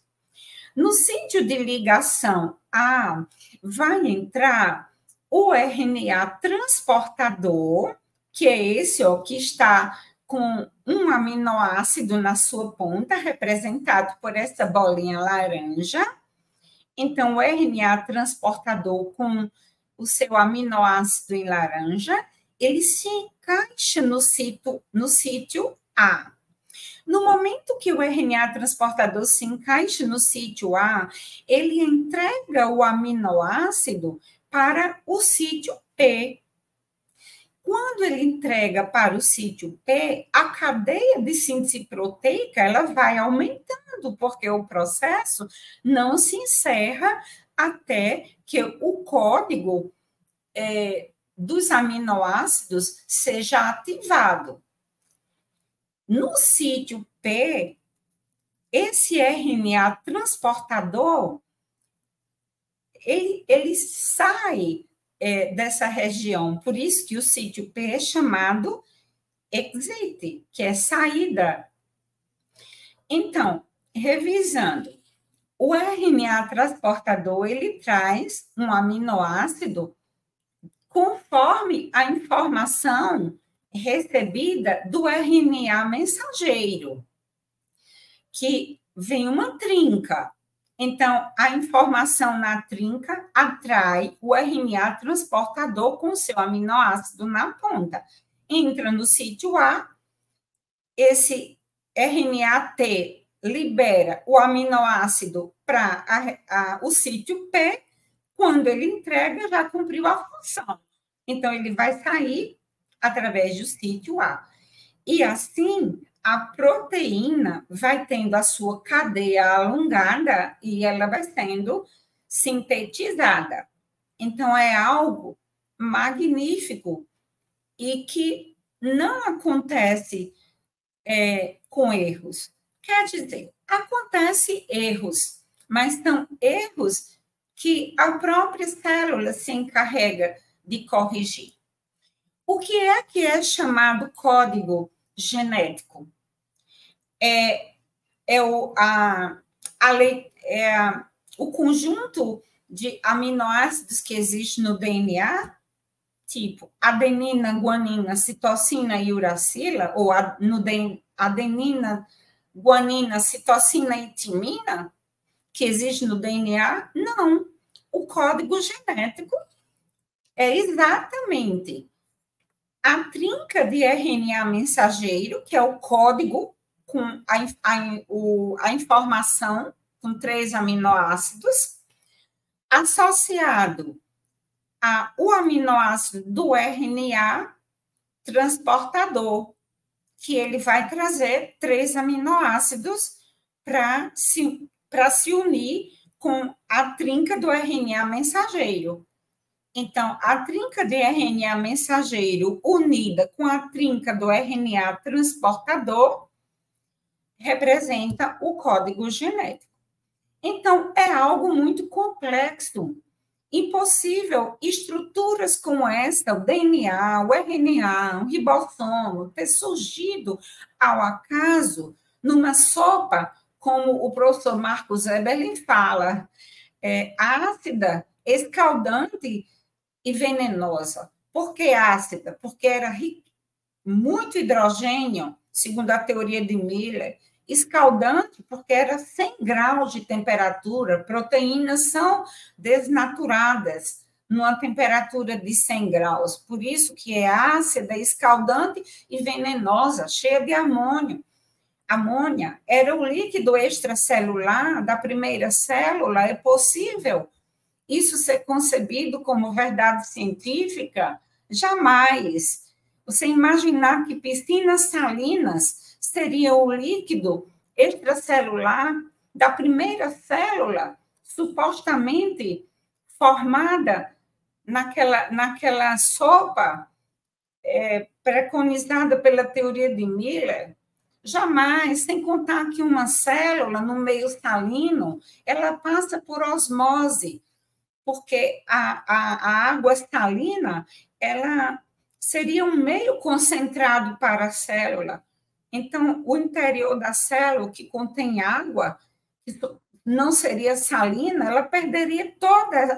No sítio de ligação A, vai entrar o RNA transportador, que é esse, ó, que está com um aminoácido na sua ponta, representado por essa bolinha laranja. Então, o RNA transportador com o seu aminoácido em laranja, ele se encaixa no sítio A. No momento que o RNA transportador se encaixa no sítio A, ele entrega o aminoácido para o sítio P. Quando ele entrega para o sítio P, a cadeia de síntese proteica ela vai aumentando, porque o processo não se encerra até que o código dos aminoácidos seja ativado. No sítio P, esse RNA transportador, ele sai dessa região, por isso que o sítio P é chamado exit, que é saída. Então, revisando, o RNA transportador, ele traz um aminoácido conforme a informação recebida do RNA mensageiro, que vem uma trinca. Então, a informação na trinca atrai o RNA transportador com seu aminoácido na ponta. Entra no sítio A, esse RNA-T libera o aminoácido para o sítio P, quando ele entrega, já cumpriu a função. Então, ele vai sair através do sítio A. E assim, a proteína vai tendo a sua cadeia alongada e ela vai sendo sintetizada. Então, é algo magnífico e que não acontece com erros. Quer dizer, acontece erros, mas são erros que a própria célula se encarrega de corrigir. O que é chamado código genético? O conjunto de aminoácidos que existe no DNA, tipo adenina, guanina, citosina e uracila, ou adenina, guanina, citosina e timina, que existe no DNA? Não. O código genético é exatamente a trinca de RNA mensageiro, que é o código com a informação com 3 aminoácidos, associado ao aminoácido do RNA transportador, que ele vai trazer 3 aminoácidos para se unir com a trinca do RNA mensageiro. Então, a trinca de RNA mensageiro unida com a trinca do RNA transportador representa o código genético. Então, é algo muito complexo. Impossível estruturas como essa, o DNA, o RNA, o ribossomo, ter surgido ao acaso numa sopa, como o professor Marcos Eberlin fala, ácida, escaldante e venenosa. Por que ácida? Porque era muito hidrogênio, segundo a teoria de Miller. Escaldante, porque era 100 graus de temperatura. Proteínas são desnaturadas numa temperatura de 100 graus. Por isso que é ácida, escaldante e venenosa, cheia de amônio. Amônia era o líquido extracelular da primeira célula. É possível isso ser concebido como verdade científica? Jamais. Você imaginar que piscinas salinas seria o líquido extracelular da primeira célula, supostamente formada naquela sopa preconizada pela teoria de Miller? Jamais, sem contar que uma célula no meio salino, ela passa por osmose, porque a água salina, ela seria um meio concentrado para a célula. Então, o interior da célula, que contém água, que não seria salina,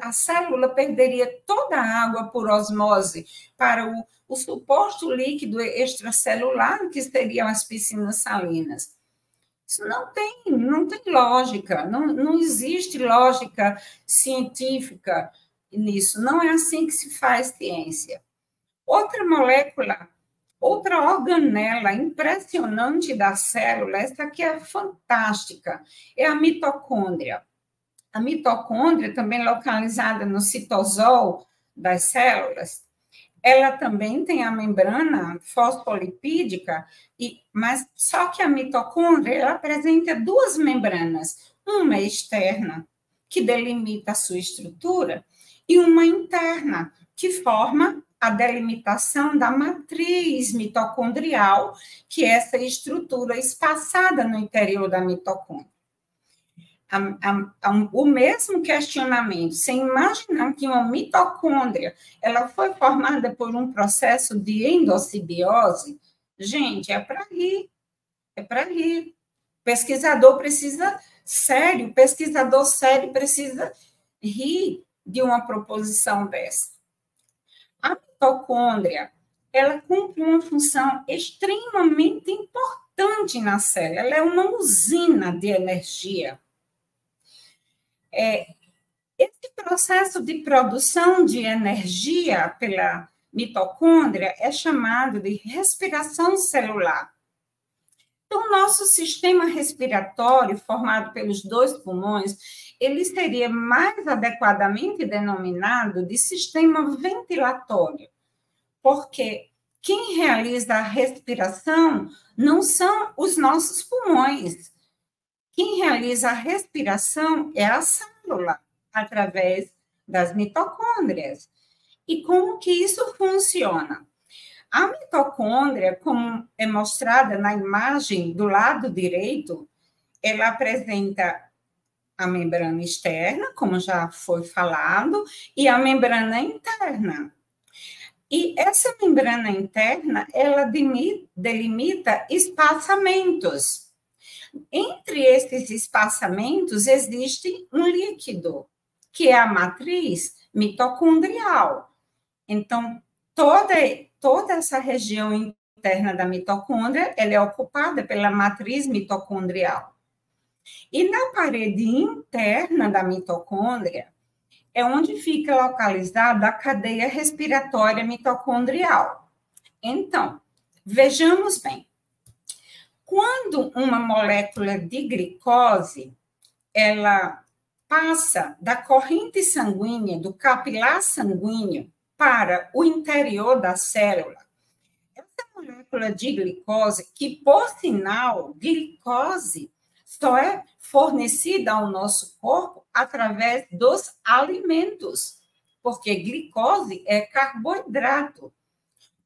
a célula perderia toda a água por osmose para o suposto líquido extracelular, que seriam as piscinas salinas. Isso não tem lógica, não existe lógica científica nisso, não é assim que se faz ciência. Outra molécula, outra organela impressionante da célula, essa aqui é fantástica, é a mitocôndria. A mitocôndria, também localizada no citosol das células, ela também tem a membrana fosfolipídica, mas só que a mitocôndria ela apresenta duas membranas, uma externa, que delimita a sua estrutura, e uma interna, que forma a delimitação da matriz mitocondrial, que é essa estrutura espaçada no interior da mitocôndria. O mesmo questionamento, sem imaginar que uma mitocôndria ela foi formada por um processo de endossimbiose, gente, é para rir, é para rir. Pesquisador sério precisa rir de uma proposição dessa. A mitocôndria, ela cumpre uma função extremamente importante na célula, ela é uma usina de energia. Esse processo de produção de energia pela mitocôndria é chamado de respiração celular. Então, o nosso sistema respiratório, formado pelos dois pulmões, ele seria mais adequadamente denominado de sistema ventilatório, porque quem realiza a respiração não são os nossos pulmões. Quem realiza a respiração é a célula, através das mitocôndrias. E como que isso funciona? A mitocôndria, como é mostrada na imagem do lado direito, ela apresenta a membrana externa, como já foi falado, e a membrana interna. E essa membrana interna, ela delimita espaçamentos. Entre esses espaçamentos existe um líquido, que é a matriz mitocondrial. Então, toda essa região interna da mitocôndria, ela é ocupada pela matriz mitocondrial. E na parede interna da mitocôndria é onde fica localizada a cadeia respiratória mitocondrial. Então, vejamos bem. Quando uma molécula de glicose, ela passa da corrente sanguínea, do capilar sanguíneo, para o interior da célula, essa molécula de glicose, que, por sinal, glicose só é fornecida ao nosso corpo através dos alimentos, porque glicose é carboidrato.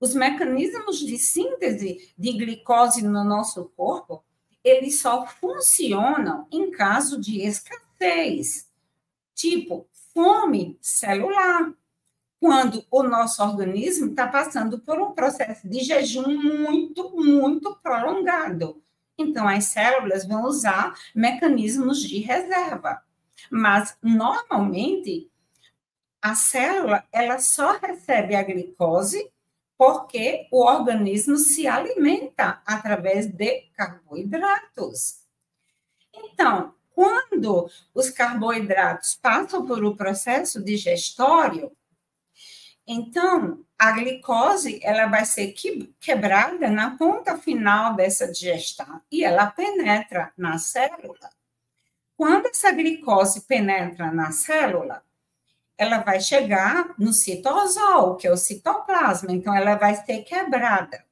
Os mecanismos de síntese de glicose no nosso corpo, eles só funcionam em caso de escassez, tipo fome celular, quando o nosso organismo está passando por um processo de jejum muito prolongado. Então, as células vão usar mecanismos de reserva. Mas, normalmente, a célula ela só recebe a glicose porque o organismo se alimenta através de carboidratos. Então, quando os carboidratos passam por um processo digestório, então a glicose ela vai ser quebrada na ponta final dessa digestão e ela penetra na célula. Quando essa glicose penetra na célula, ela vai chegar no citosol, que é o citoplasma, então ela vai ser quebrada.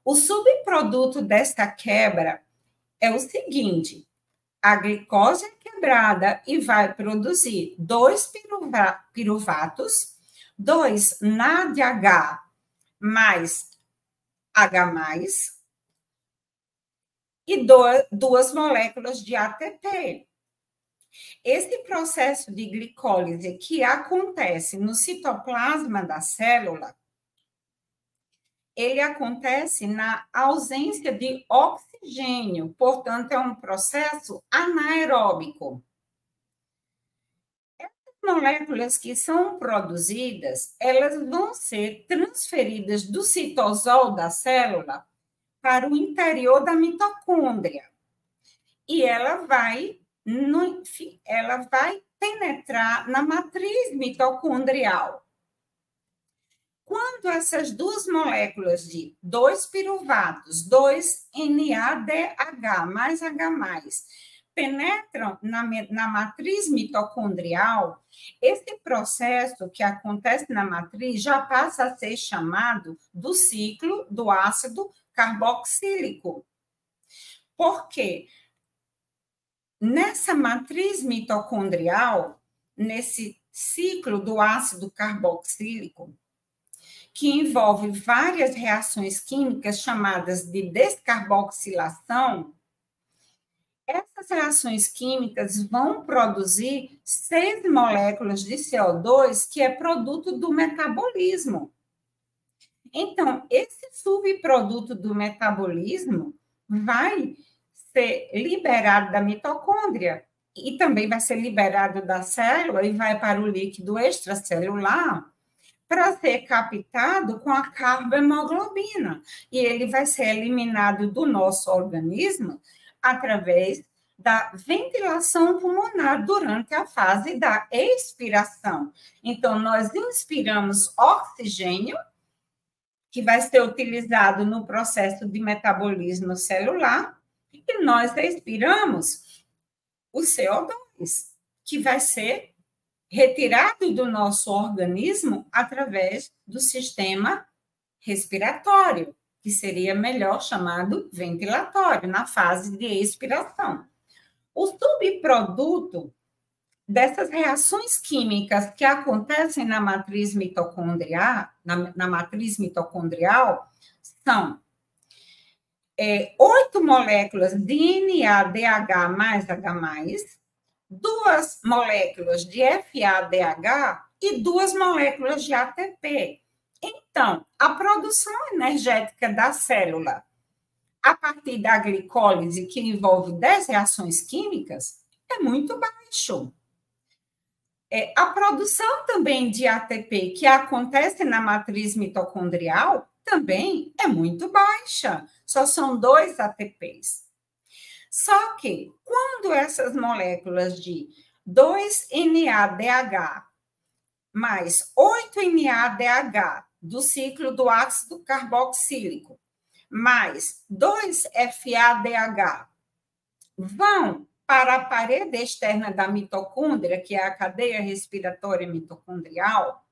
O subproduto desta quebra é o seguinte: a glicose é quebrada e vai produzir 2 piruvatos, 2 NADH mais H+, e 2 moléculas de ATP. Esse processo de glicólise que acontece no citoplasma da célula, ele acontece na ausência de oxigênio, portanto, é um processo anaeróbico. Essas moléculas que são produzidas, elas vão ser transferidas do citosol da célula para o interior da mitocôndria. E ela vai penetrar na matriz mitocondrial. Quando essas 2 moléculas de 2 piruvatos, 2 NADH mais H+, penetram na matriz mitocondrial, esse processo que acontece na matriz já passa a ser chamado do ciclo do ácido carboxílico. Por quê? Nessa matriz mitocondrial, nesse ciclo do ácido carboxílico, que envolve várias reações químicas chamadas de descarboxilação, essas reações químicas vão produzir 6 moléculas de CO2, que é produto do metabolismo. Então, esse subproduto do metabolismo vai ser liberado da mitocôndria e também vai ser liberado da célula e vai para o líquido extracelular para ser captado com a carbohemoglobina. E ele vai ser eliminado do nosso organismo através da ventilação pulmonar durante a fase da expiração. Então, nós inspiramos oxigênio, que vai ser utilizado no processo de metabolismo celular, e nós expiramos o CO2, que vai ser retirado do nosso organismo através do sistema respiratório, que seria melhor chamado ventilatório, na fase de expiração. O subproduto dessas reações químicas que acontecem na matriz mitocondrial, são 8 moléculas de NADH mais H+, 2 moléculas de FADH e 2 moléculas de ATP. Então, a produção energética da célula, a partir da glicólise, que envolve 10 reações químicas, é muito baixo. A produção também de ATP, que acontece na matriz mitocondrial, também é muito baixa. Só são 2 ATPs. Só que, quando essas moléculas de 2 NADH mais 8 NADH do ciclo do ácido carboxílico mais 2 FADH vão para a parede externa da mitocôndria, que é a cadeia respiratória mitocondrial,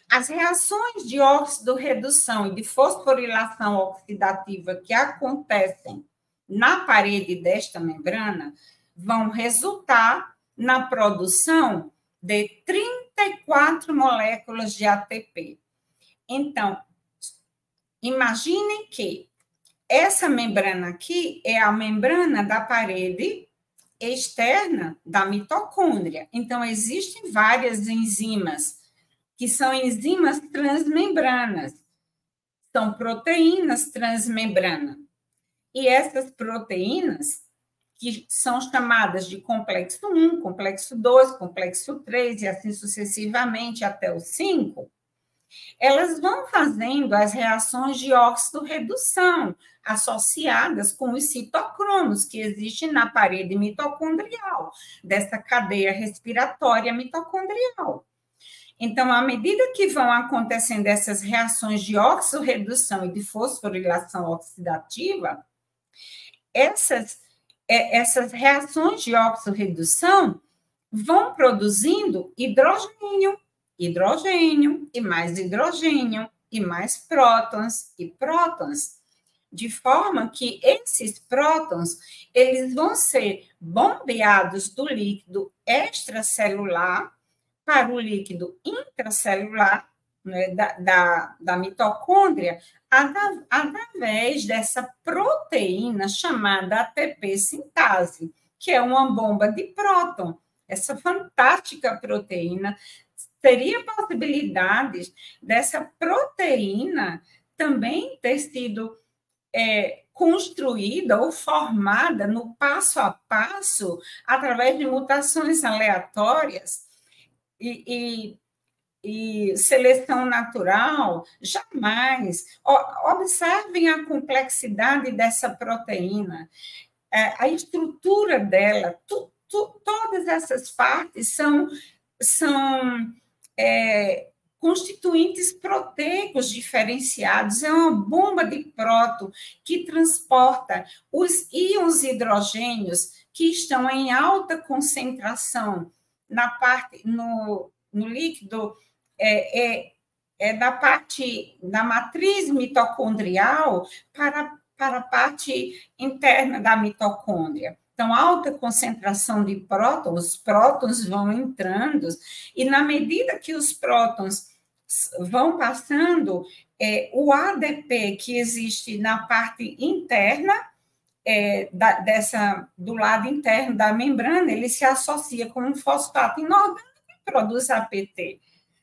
as reações de óxido-redução e de fosforilação oxidativa que acontecem na parede desta membrana vão resultar na produção de 34 moléculas de ATP. Então, imaginem que essa membrana aqui é a membrana da parede externa da mitocôndria. Então, existem várias enzimas, que são enzimas transmembranas. São proteínas transmembranas. E essas proteínas, que são chamadas de complexo 1, complexo 2, complexo 3, e assim sucessivamente até o 5, elas vão fazendo as reações de óxido-redução associadas com os citocromos que existem na parede mitocondrial, dessa cadeia respiratória mitocondrial. Então, à medida que vão acontecendo essas reações de óxido-redução e de fosforilação oxidativa, essas reações de óxido-redução, vão produzindo hidrogênio, hidrogênio e mais hidrogênio e mais prótons e prótons, de forma que esses prótons eles vão ser bombeados do líquido extracelular para o líquido intracelular, né, da mitocôndria, através dessa proteína chamada ATP sintase, que é uma bomba de próton. Essa fantástica proteína teria possibilidades dessa proteína também ter sido construída ou formada no passo a passo através de mutações aleatórias e seleção natural, jamais. Observem a complexidade dessa proteína, a estrutura dela, todas essas partes são constituintes proteicos diferenciados, é uma bomba de próton que transporta os íons hidrogênios que estão em alta concentração no líquido, da parte da matriz mitocondrial para a parte interna da mitocôndria. Então, alta concentração de prótons, os prótons vão entrando, e na medida que os prótons vão passando, o ADP que existe na parte interna, do lado interno da membrana, ele se associa com um fosfato inorgânico e produz APT,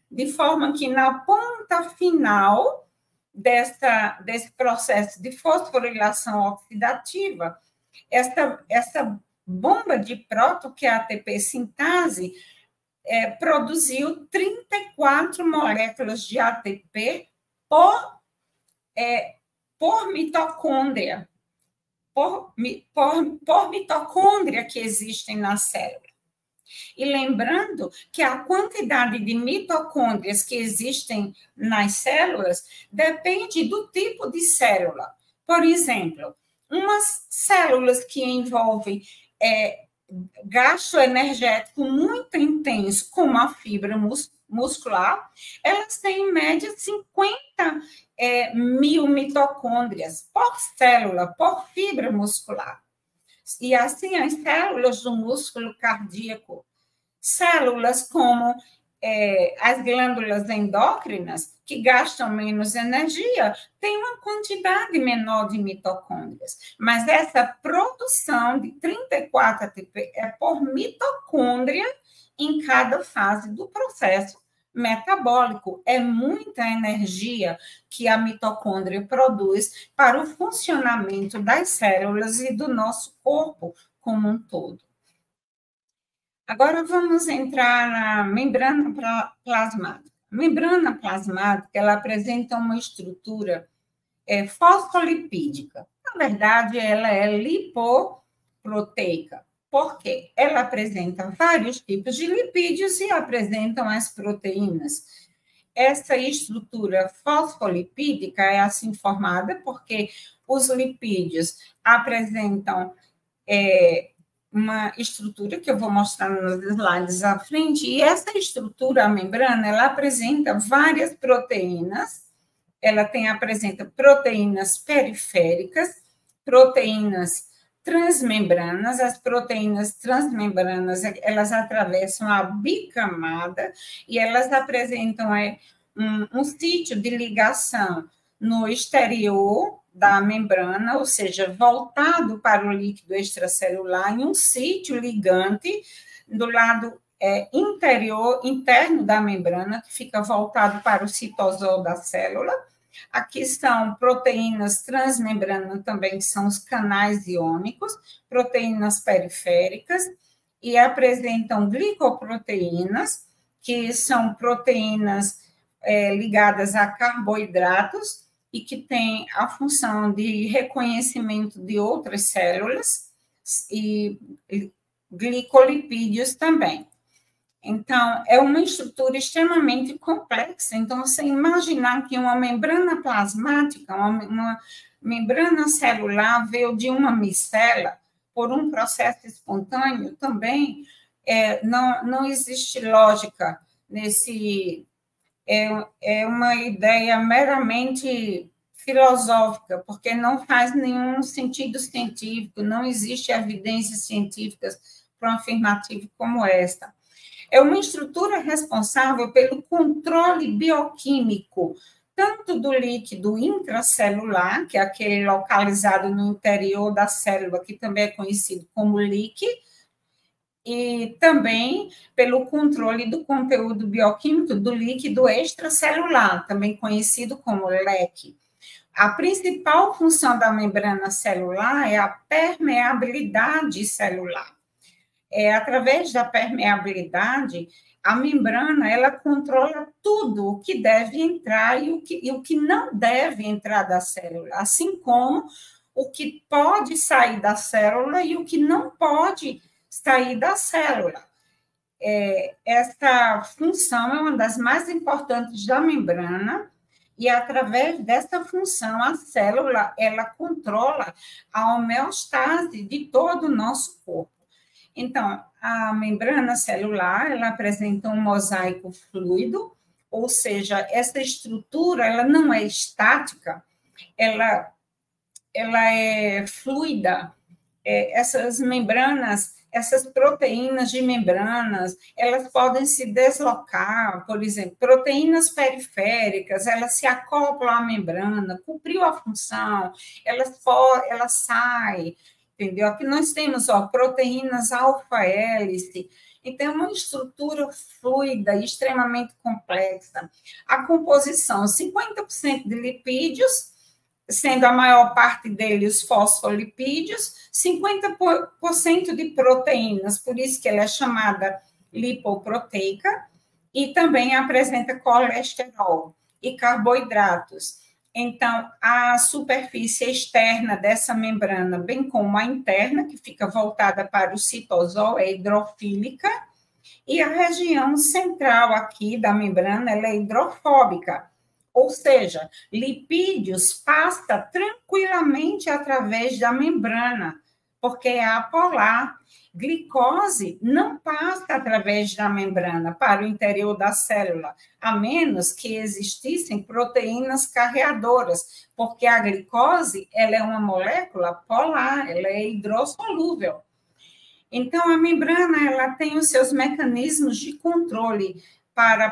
de forma que na ponta final desse processo de fosforilação oxidativa, essa bomba de próton, que é a ATP sintase, produziu 34 moléculas de ATP por mitocôndria, por mitocôndria que existem na célula. E lembrando que a quantidade de mitocôndrias que existem nas células depende do tipo de célula. Por exemplo, umas células que envolvem gasto energético muito intenso, como a fibra muscular, elas têm em média 50 mil mitocôndrias por célula, por fibra muscular. E assim as células do músculo cardíaco, células como as glândulas endócrinas, que gastam menos energia, têm uma quantidade menor de mitocôndrias. Mas essa produção de 34 ATP é por mitocôndria em cada fase do processo metabólico. É muita energia que a mitocôndria produz para o funcionamento das células e do nosso corpo como um todo. Agora vamos entrar na membrana plasmática. A membrana plasmática, ela apresenta uma estrutura fosfolipídica. Na verdade, ela é lipoproteica. Por quê? Ela apresenta vários tipos de lipídios e apresentam as proteínas. Essa estrutura fosfolipídica é assim formada porque os lipídios apresentam uma estrutura que eu vou mostrar nos slides à frente, e essa estrutura, a membrana, ela apresenta várias proteínas, apresenta proteínas periféricas, proteínas transmembranas. As proteínas transmembranas, elas atravessam a bicamada e elas apresentam um sítio de ligação no exterior da membrana, ou seja, voltado para o líquido extracelular, em um sítio ligante do lado interno da membrana, que fica voltado para o citosol da célula. Aqui são proteínas transmembranas também, que são os canais iônicos, proteínas periféricas, e apresentam glicoproteínas, que são proteínas ligadas a carboidratos, e que tem a função de reconhecimento de outras células, e glicolipídios também. Então, é uma estrutura extremamente complexa. Então, você imaginar que uma membrana plasmática, uma membrana celular veio de uma micela por um processo espontâneo também não existe lógica nesse... É uma ideia meramente filosófica, porque não faz nenhum sentido científico, não existe evidências científicas para uma afirmativa como esta. É uma estrutura responsável pelo controle bioquímico, tanto do líquido intracelular, que é aquele localizado no interior da célula, que também é conhecido como líquido, e também pelo controle do conteúdo bioquímico do líquido extracelular, também conhecido como leque. A principal função da membrana celular é a permeabilidade celular. Através da permeabilidade, a membrana ela controla tudo o que deve entrar e o que não deve entrar da célula, assim como o que pode sair da célula e o que não pode sair da célula. Essa função é uma das mais importantes da membrana, e através dessa função a célula ela controla a homeostase de todo o nosso corpo. Então, a membrana celular, ela apresenta um mosaico fluido, ou seja, essa estrutura, ela não é estática, ela é fluida. Essas membranas, essas proteínas de membranas, elas podem se deslocar, por exemplo, proteínas periféricas, elas se acoplam à membrana, cumpriu a função, ela sai, entendeu? Aqui nós temos proteínas alfa-hélice, então é uma estrutura fluida, extremamente complexa. A composição, 50% de lipídios, sendo a maior parte deles fosfolipídios, 50% de proteínas, por isso que ela é chamada lipoproteica, e também apresenta colesterol e carboidratos. Então, a superfície externa dessa membrana, bem como a interna, que fica voltada para o citosol, é hidrofílica, e a região central aqui da membrana, ela é hidrofóbica, ou seja, lipídios passa tranquilamente através da membrana, porque é apolar. Glicose não passa através da membrana para o interior da célula, a menos que existissem proteínas carreadoras, porque a glicose ela é uma molécula polar, ela é hidrossolúvel. Então, a membrana ela tem os seus mecanismos de controle para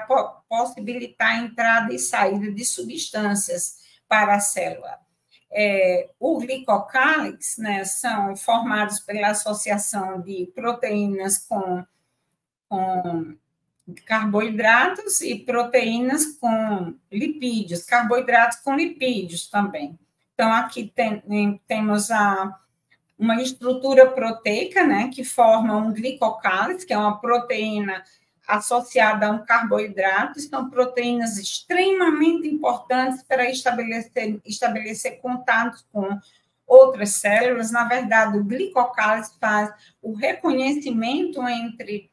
possibilitar a entrada e saída de substâncias para a célula. O glicocálix, né, são formados pela associação de proteínas com carboidratos e proteínas com lipídios, carboidratos com lipídios também. Então, aqui temos uma estrutura proteica, né, que forma um glicocálix, que é uma proteína associada a um carboidrato, são proteínas extremamente importantes para estabelecer contatos com outras células. Na verdade, o glicocálix faz o reconhecimento entre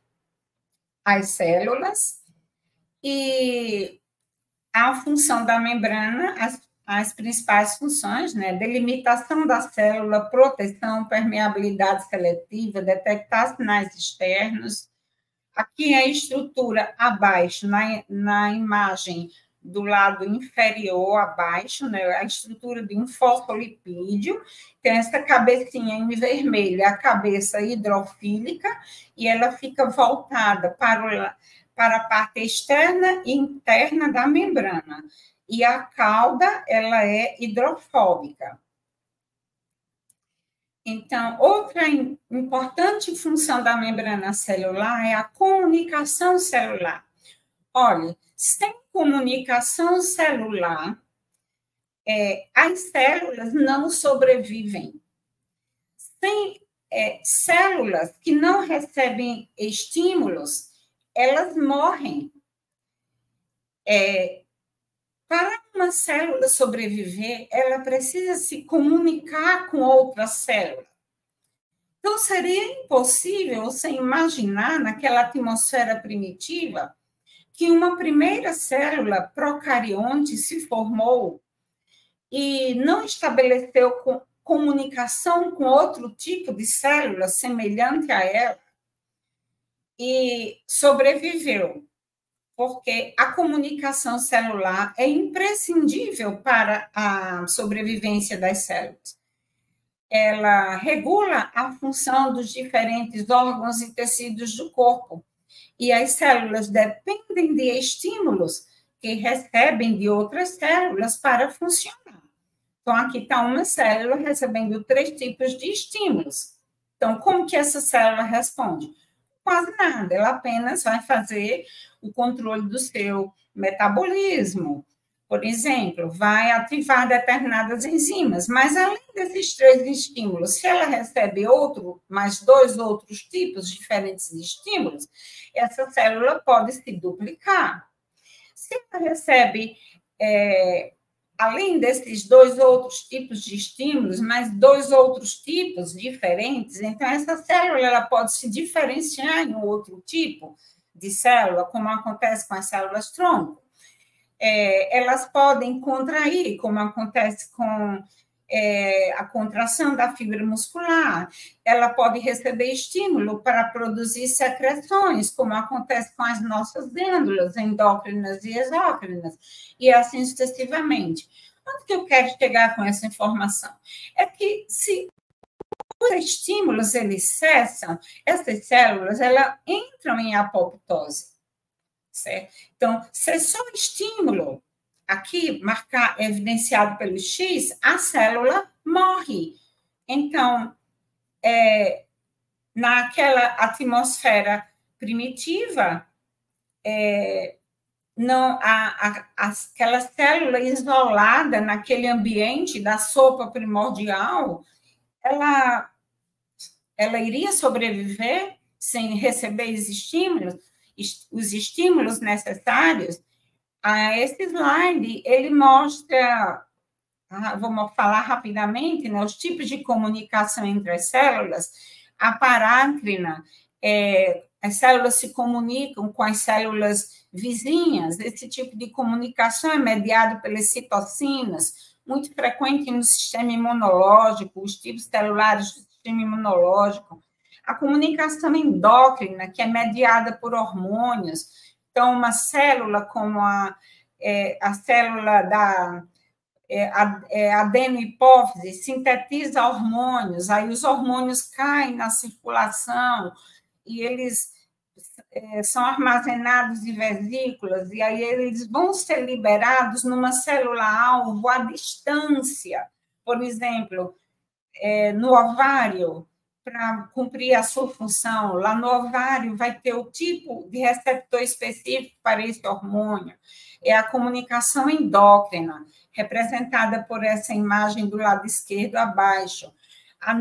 as células e a função da membrana, as principais funções, né? Delimitação da célula, proteção, permeabilidade seletiva, detectar sinais externos. Aqui a estrutura abaixo, na imagem do lado inferior, abaixo, né, a estrutura de um fosfolipídio, tem essa cabecinha em vermelho, a cabeça hidrofílica, e ela fica voltada para a parte externa e interna da membrana. E a cauda, ela é hidrofóbica. Então, outra importante função da membrana celular é a comunicação celular. Olha, sem comunicação celular, as células não sobrevivem. Sem células que não recebem estímulos, elas morrem. Para uma célula sobreviver, ela precisa se comunicar com outra célula. Então, seria impossível você imaginar, naquela atmosfera primitiva, que uma primeira célula procarionte se formou e não estabeleceu comunicação com outro tipo de célula semelhante a ela. e sobreviveu, porque a comunicação celular é imprescindível para a sobrevivência das células. Ela regula a função dos diferentes órgãos e tecidos do corpo, e as células dependem de estímulos que recebem de outras células para funcionar. Então, aqui está uma célula recebendo 3 tipos de estímulos. Então, como que essa célula responde? Quase nada, ela apenas vai fazer o controle do seu metabolismo. Por exemplo, vai ativar determinadas enzimas, mas além desses 3 estímulos, se ela recebe mais 2 outros tipos diferentes de estímulos, essa célula pode se duplicar. Se ela recebe, além desses 2 outros tipos de estímulos, mais 2 outros tipos diferentes, então essa célula ela pode se diferenciar em um outro tipo de célula, como acontece com as células tronco. Elas podem contrair, como acontece com a contração da fibra muscular. Ela pode receber estímulo para produzir secreções, como acontece com as nossas glândulas endócrinas e exócrinas, e assim sucessivamente. Onde que eu quero chegar com essa informação? É que se os estímulos eles cessam, essas células elas entram em apoptose. Certo? Então, se é só estímulo, aqui evidenciado pelo X, a célula morre. Então, naquela atmosfera primitiva, não, aquela célula isolada naquele ambiente da sopa primordial, ela iria sobreviver sem receber os estímulos necessários. Esse slide, ele mostra, vamos falar rapidamente, né, os tipos de comunicação entre as células. A parácrina, as células se comunicam com as células vizinhas. Esse tipo de comunicação é mediado pelas citocinas, muito frequente no sistema imunológico, os tipos celulares do sistema imunológico. A comunicação endócrina, que é mediada por hormônios. Então, uma célula como a célula da adenohipófise sintetiza hormônios, aí os hormônios caem na circulação e eles são armazenados em vesículas, e aí eles vão ser liberados numa célula-alvo à distância. Por exemplo, no ovário, para cumprir a sua função. Lá no ovário vai ter o tipo de receptor específico para esse hormônio. É a comunicação endócrina, representada por essa imagem do lado esquerdo abaixo. A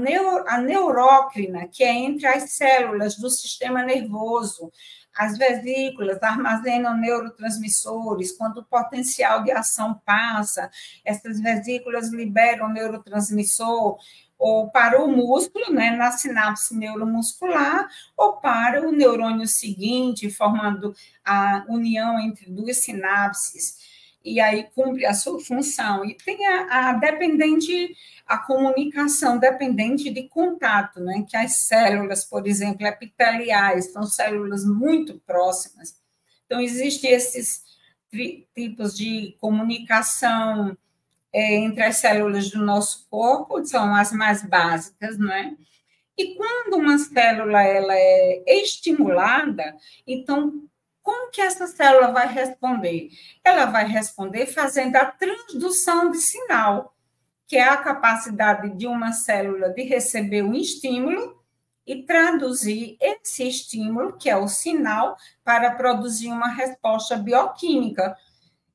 neurócrina, que é entre as células do sistema nervoso. As vesículas armazenam neurotransmissores. Quando o potencial de ação passa, essas vesículas liberam neurotransmissor, ou para o músculo, né, na sinapse neuromuscular, ou para o neurônio seguinte, formando a união entre 2 sinapses, e aí cumpre a sua função. E tem a comunicação dependente de contato, né, que as células, por exemplo, epiteliais, são células muito próximas. Então, existem esses tipos de comunicação entre as células do nosso corpo, são as mais básicas, não é? E quando uma célula ela é estimulada, então, como que essa célula vai responder? Ela vai responder fazendo a transdução de sinal, que é a capacidade de uma célula de receber um estímulo e traduzir esse estímulo, que é o sinal, para produzir uma resposta bioquímica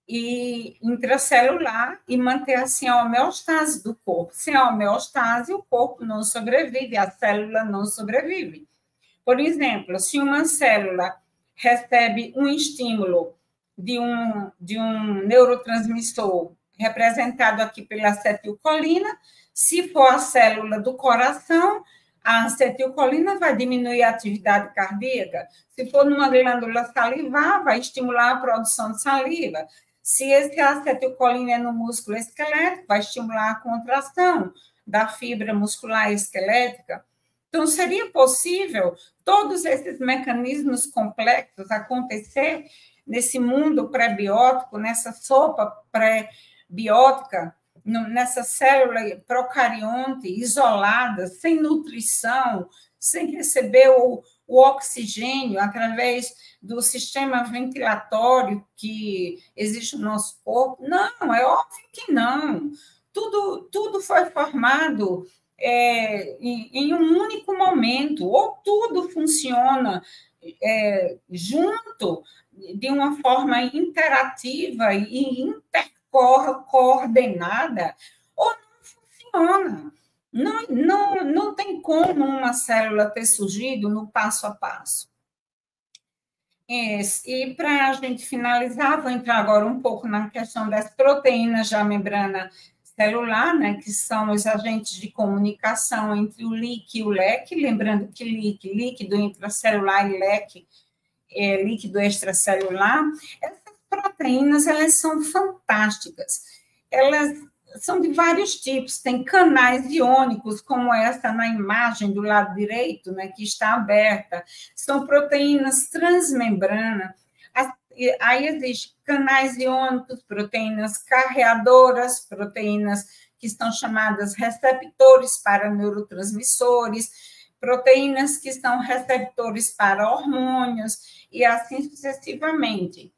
e intracelular e manter assim a homeostase do corpo. Sem a homeostase, o corpo não sobrevive, a célula não sobrevive. Por exemplo, se uma célula recebe um estímulo de um neurotransmissor representado aqui pela acetilcolina, se for a célula do coração, a acetilcolina vai diminuir a atividade cardíaca. Se for numa glândula salivar, vai estimular a produção de saliva. Se esse acetilcolina é no músculo esquelético, vai estimular a contração da fibra muscular esquelética. Então, Então, seria possível todos esses mecanismos complexos acontecer nesse mundo pré-biótico, nessa sopa pré-biótica, nessa célula procarionte, isolada, sem nutrição, sem receber o oxigênio através do sistema ventilatório que existe no nosso corpo? Não, é óbvio que não. Tudo foi formado em um único momento, ou tudo funciona junto de uma forma interativa e intercoordenada, ou não funciona. Não tem como uma célula ter surgido no passo a passo. E para a gente finalizar, vou entrar agora um pouco na questão das proteínas da membrana celular, né, que são os agentes de comunicação entre o LIC e o LEC, lembrando que LIC, líquido intracelular, e LEC, líquido extracelular. Essas proteínas, elas são fantásticas. Elas são de vários tipos, tem canais iônicos, como essa na imagem do lado direito, né, que está aberta. São proteínas transmembrana. Aí existem canais iônicos, proteínas carreadoras, proteínas que estão chamadas receptores para neurotransmissores, proteínas que são receptores para hormônios, e assim sucessivamente.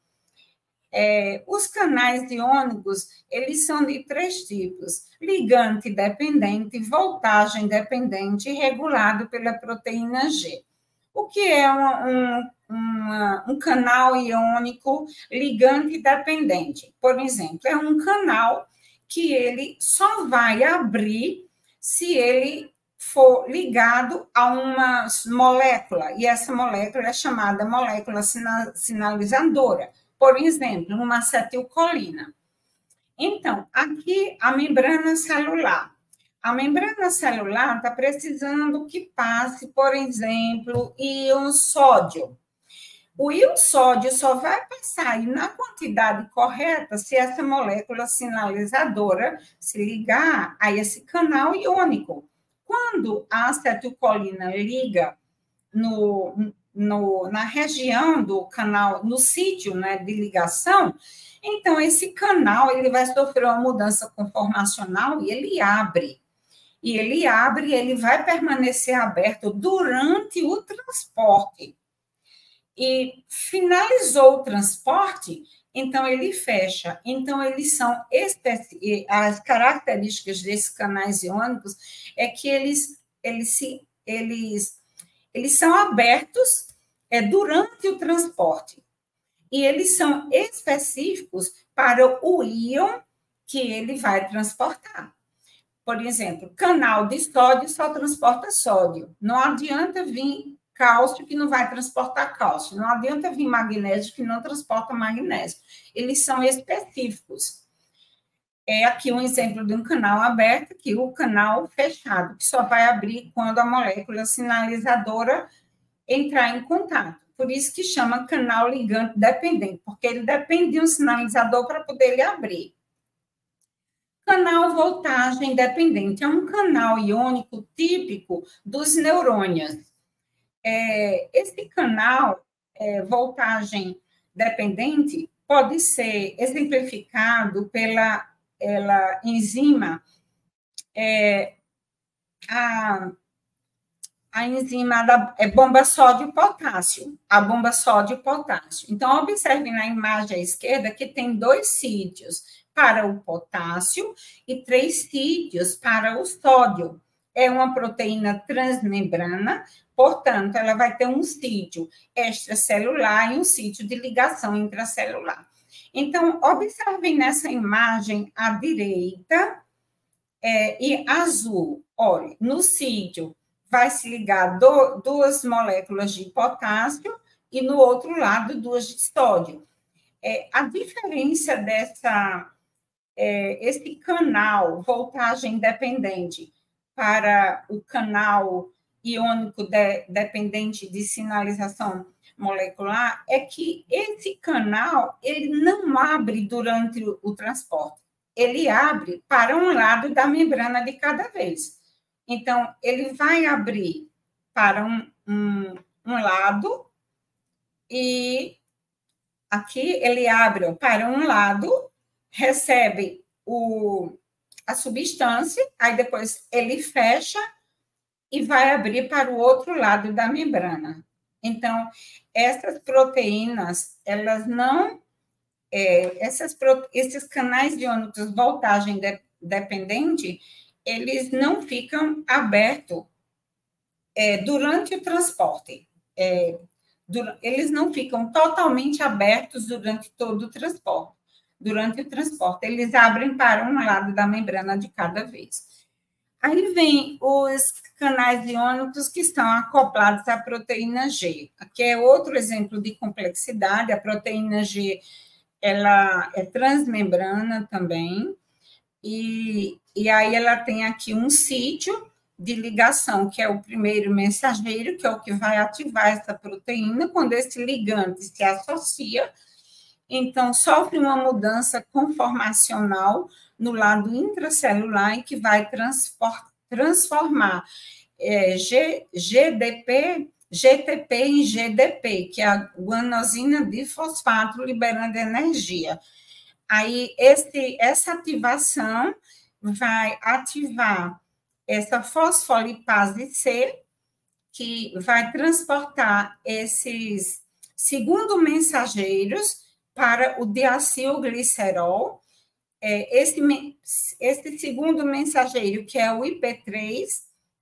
Os canais iônicos, eles são de 3 tipos: ligante dependente, voltagem dependente e regulado pela proteína G. O que é um canal iônico ligante dependente? Por exemplo, é um canal que ele só vai abrir se ele for ligado a uma molécula, e essa molécula é chamada molécula sinalizadora. Por exemplo, uma acetilcolina. Então, aqui a membrana celular. A membrana celular está precisando que passe, por exemplo, íon sódio. O íon sódio só vai passar na quantidade correta se essa molécula sinalizadora se ligar a esse canal iônico. Quando a acetilcolina liga na região do canal, no sítio, né, de ligação, então esse canal ele vai sofrer uma mudança conformacional e ele abre. E ele vai permanecer aberto durante o transporte. E finalizou o transporte, então ele fecha. Então, as características desses canais iônicos é que eles são abertos durante o transporte. E eles são específicos para o íon que ele vai transportar. Por exemplo, canal de sódio só transporta sódio. Não adianta vir cálcio que não vai transportar cálcio. Não adianta vir magnésio que não transporta magnésio. Eles são específicos. Aqui um exemplo de um canal aberto, aqui o canal fechado, que só vai abrir quando a molécula sinalizadora entrar em contato. Por isso que chama canal ligante dependente, porque ele depende de um sinalizador para poder ele abrir. Canal voltagem dependente é um canal iônico típico dos neurônios. Esse canal voltagem dependente pode ser exemplificado pela enzima, a enzima da bomba sódio-potássio, a bomba sódio-potássio. Então, observe na imagem à esquerda que tem 2 sítios para o potássio e 3 sítios para o sódio. É uma proteína transmembrana, portanto, ela vai ter um sítio extracelular e um sítio de ligação intracelular. Então, observem nessa imagem à direita e azul. Olha, no sítio vai se ligar 2 moléculas de potássio e no outro lado 2 de sódio. A diferença esse canal voltagem dependente para o canal iônico dependente de sinalização molecular é que esse canal ele não abre durante o transporte, ele abre para um lado da membrana de cada vez. Então, ele vai abrir para um lado, e aqui ele abre para um lado, recebe a substância, aí depois ele fecha e vai abrir para o outro lado da membrana. Então, essas proteínas, elas não... esses canais iônicos voltagem dependente, eles não ficam abertos durante o transporte. Eles não ficam totalmente abertos durante todo o transporte. Durante o transporte, eles abrem para um lado da membrana de cada vez. Aí vem os canais iônicos que estão acoplados à proteína G. Aqui é outro exemplo de complexidade. A proteína G, ela é transmembrana também, e aí ela tem aqui um sítio de ligação, que é o primeiro mensageiro, que é o que vai ativar essa proteína. Quando esse ligante se associa, então sofre uma mudança conformacional no lado intracelular, e que vai transformar GTP em GDP, que é a guanosina difosfato, liberando energia. Aí, essa ativação vai ativar essa fosfolipase C, que vai transportar esses segundo mensageiros para o diacilglicerol. Esse segundo mensageiro, que é o IP3,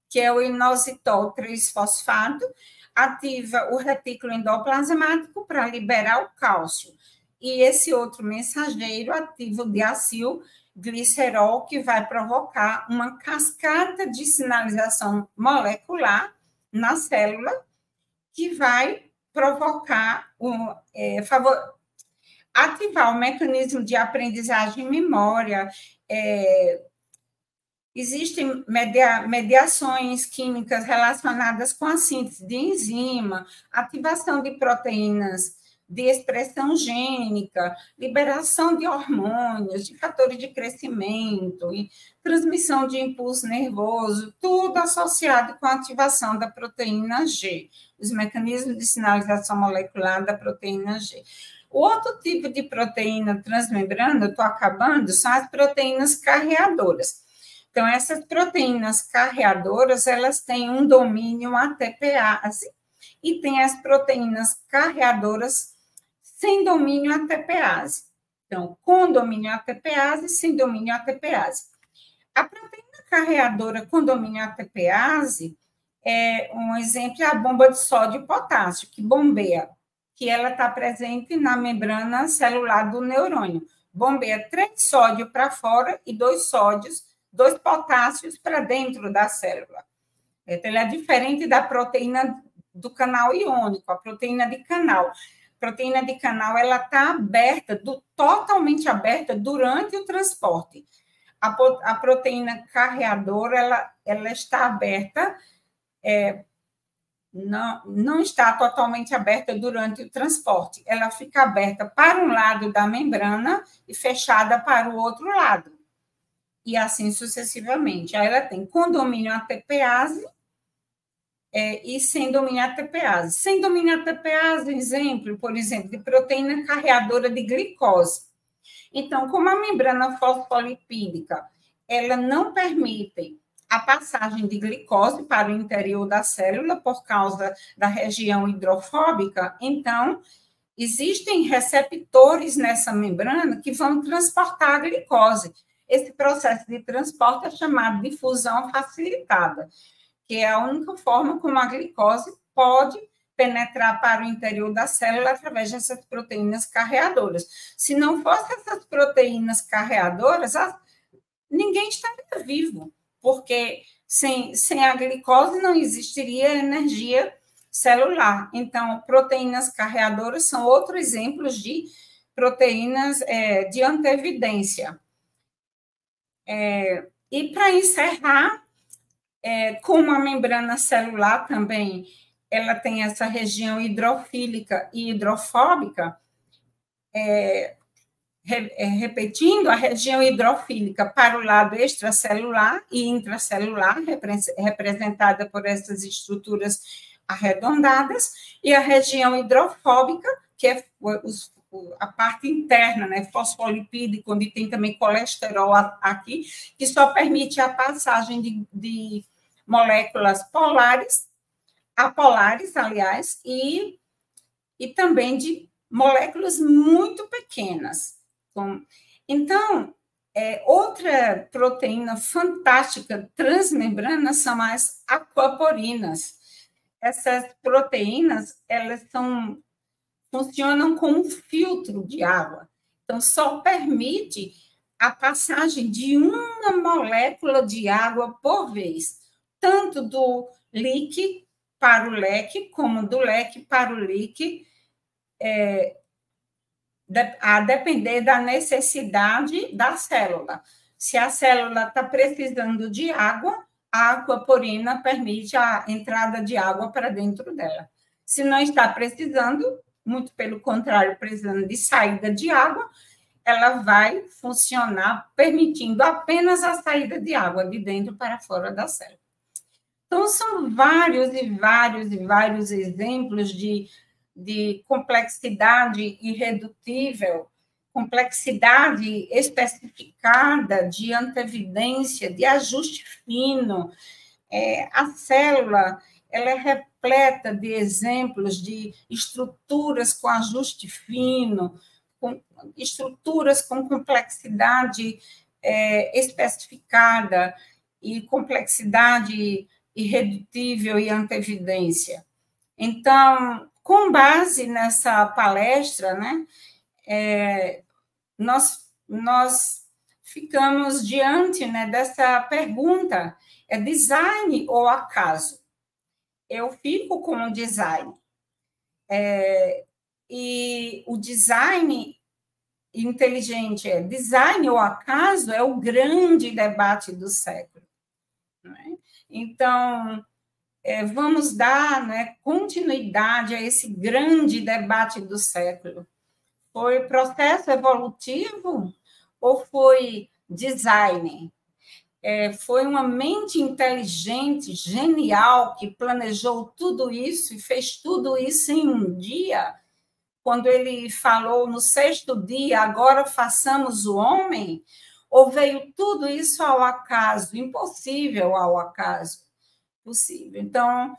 que é o inositol 3-fosfato, ativa o retículo endoplasmático para liberar o cálcio. E esse outro mensageiro ativa o diacilglicerol, que vai provocar uma cascata de sinalização molecular na célula, que vai provocar ativar o mecanismo de aprendizagem e memória. Existem mediações químicas relacionadas com a síntese de enzima, ativação de proteínas de expressão gênica, liberação de hormônios, de fatores de crescimento, e transmissão de impulso nervoso, tudo associado com a ativação da proteína G, os mecanismos de sinalização molecular da proteína G. O outro tipo de proteína transmembrana, eu estou acabando, são as proteínas carreadoras. Então, essas proteínas carreadoras, elas têm um domínio ATPase, e tem as proteínas carreadoras sem domínio ATPase. Então, com domínio ATPase, sem domínio ATPase. A proteína carreadora com domínio ATPase um exemplo é a bomba de sódio e potássio, que bombeia, que ela está presente na membrana celular do neurônio. Bombeia 3 sódios para fora e 2 potássios para dentro da célula. Então, ela é diferente da proteína do canal iônico, a proteína de canal. A proteína de canal, ela está aberta, totalmente aberta durante o transporte. A proteína carreadora, ela está aberta, não está totalmente aberta durante o transporte. Ela fica aberta para um lado da membrana e fechada para o outro lado. E assim sucessivamente. Aí ela tem com domínio ATPase e sem domínio ATPase. Sem domínio ATPase, por exemplo, de proteína carreadora de glicose. Então, como a membrana fosfolipídica, ela não permite a passagem de glicose para o interior da célula por causa da região hidrofóbica, então, existem receptores nessa membrana que vão transportar a glicose. Esse processo de transporte é chamado de difusão facilitada, que é a única forma como a glicose pode penetrar para o interior da célula através dessas proteínas carreadoras. Se não fossem essas proteínas carreadoras, ninguém estaria vivo, porque sem a glicose não existiria energia celular. Então, proteínas carreadoras são outros exemplos de proteínas de antevidência. E para encerrar, como a membrana celular também, ela tem essa região hidrofílica e hidrofóbica, repetindo, a região hidrofílica para o lado extracelular e intracelular, representada por essas estruturas arredondadas, e a região hidrofóbica, que é a parte interna, né, fosfolipídica, onde tem também colesterol aqui, que só permite a passagem de moléculas polares, apolares, aliás, e também de moléculas muito pequenas. Então, outra proteína fantástica transmembrana são as aquaporinas. Essas proteínas, elas funcionam como um filtro de água. Então, só permite a passagem de uma molécula de água por vez, tanto do líquido para o leque, como do leque para o líquido, a depender da necessidade da célula. Se a célula está precisando de água, a aquaporina permite a entrada de água para dentro dela. Se não está precisando, muito pelo contrário, precisando de saída de água, ela vai funcionar permitindo apenas a saída de água de dentro para fora da célula. Então, são vários e vários e vários exemplos de complexidade irredutível, complexidade especificada, de antevidência, de ajuste fino. A célula, ela é repleta de exemplos de estruturas com ajuste fino, com estruturas com complexidade especificada e complexidade irredutível e antevidência. Então, com base nessa palestra, né, nós ficamos diante, né, dessa pergunta: é design ou acaso? Eu fico com o design. E o design inteligente design ou acaso é o grande debate do século. Né? Então, vamos dar, né, continuidade a esse grande debate do século. Foi processo evolutivo ou foi design? Foi uma mente inteligente, genial, que planejou tudo isso e fez tudo isso em um dia? Quando ele falou no 6º dia, agora façamos o homem? Ou veio tudo isso ao acaso? Impossível ao acaso. Possível. Então,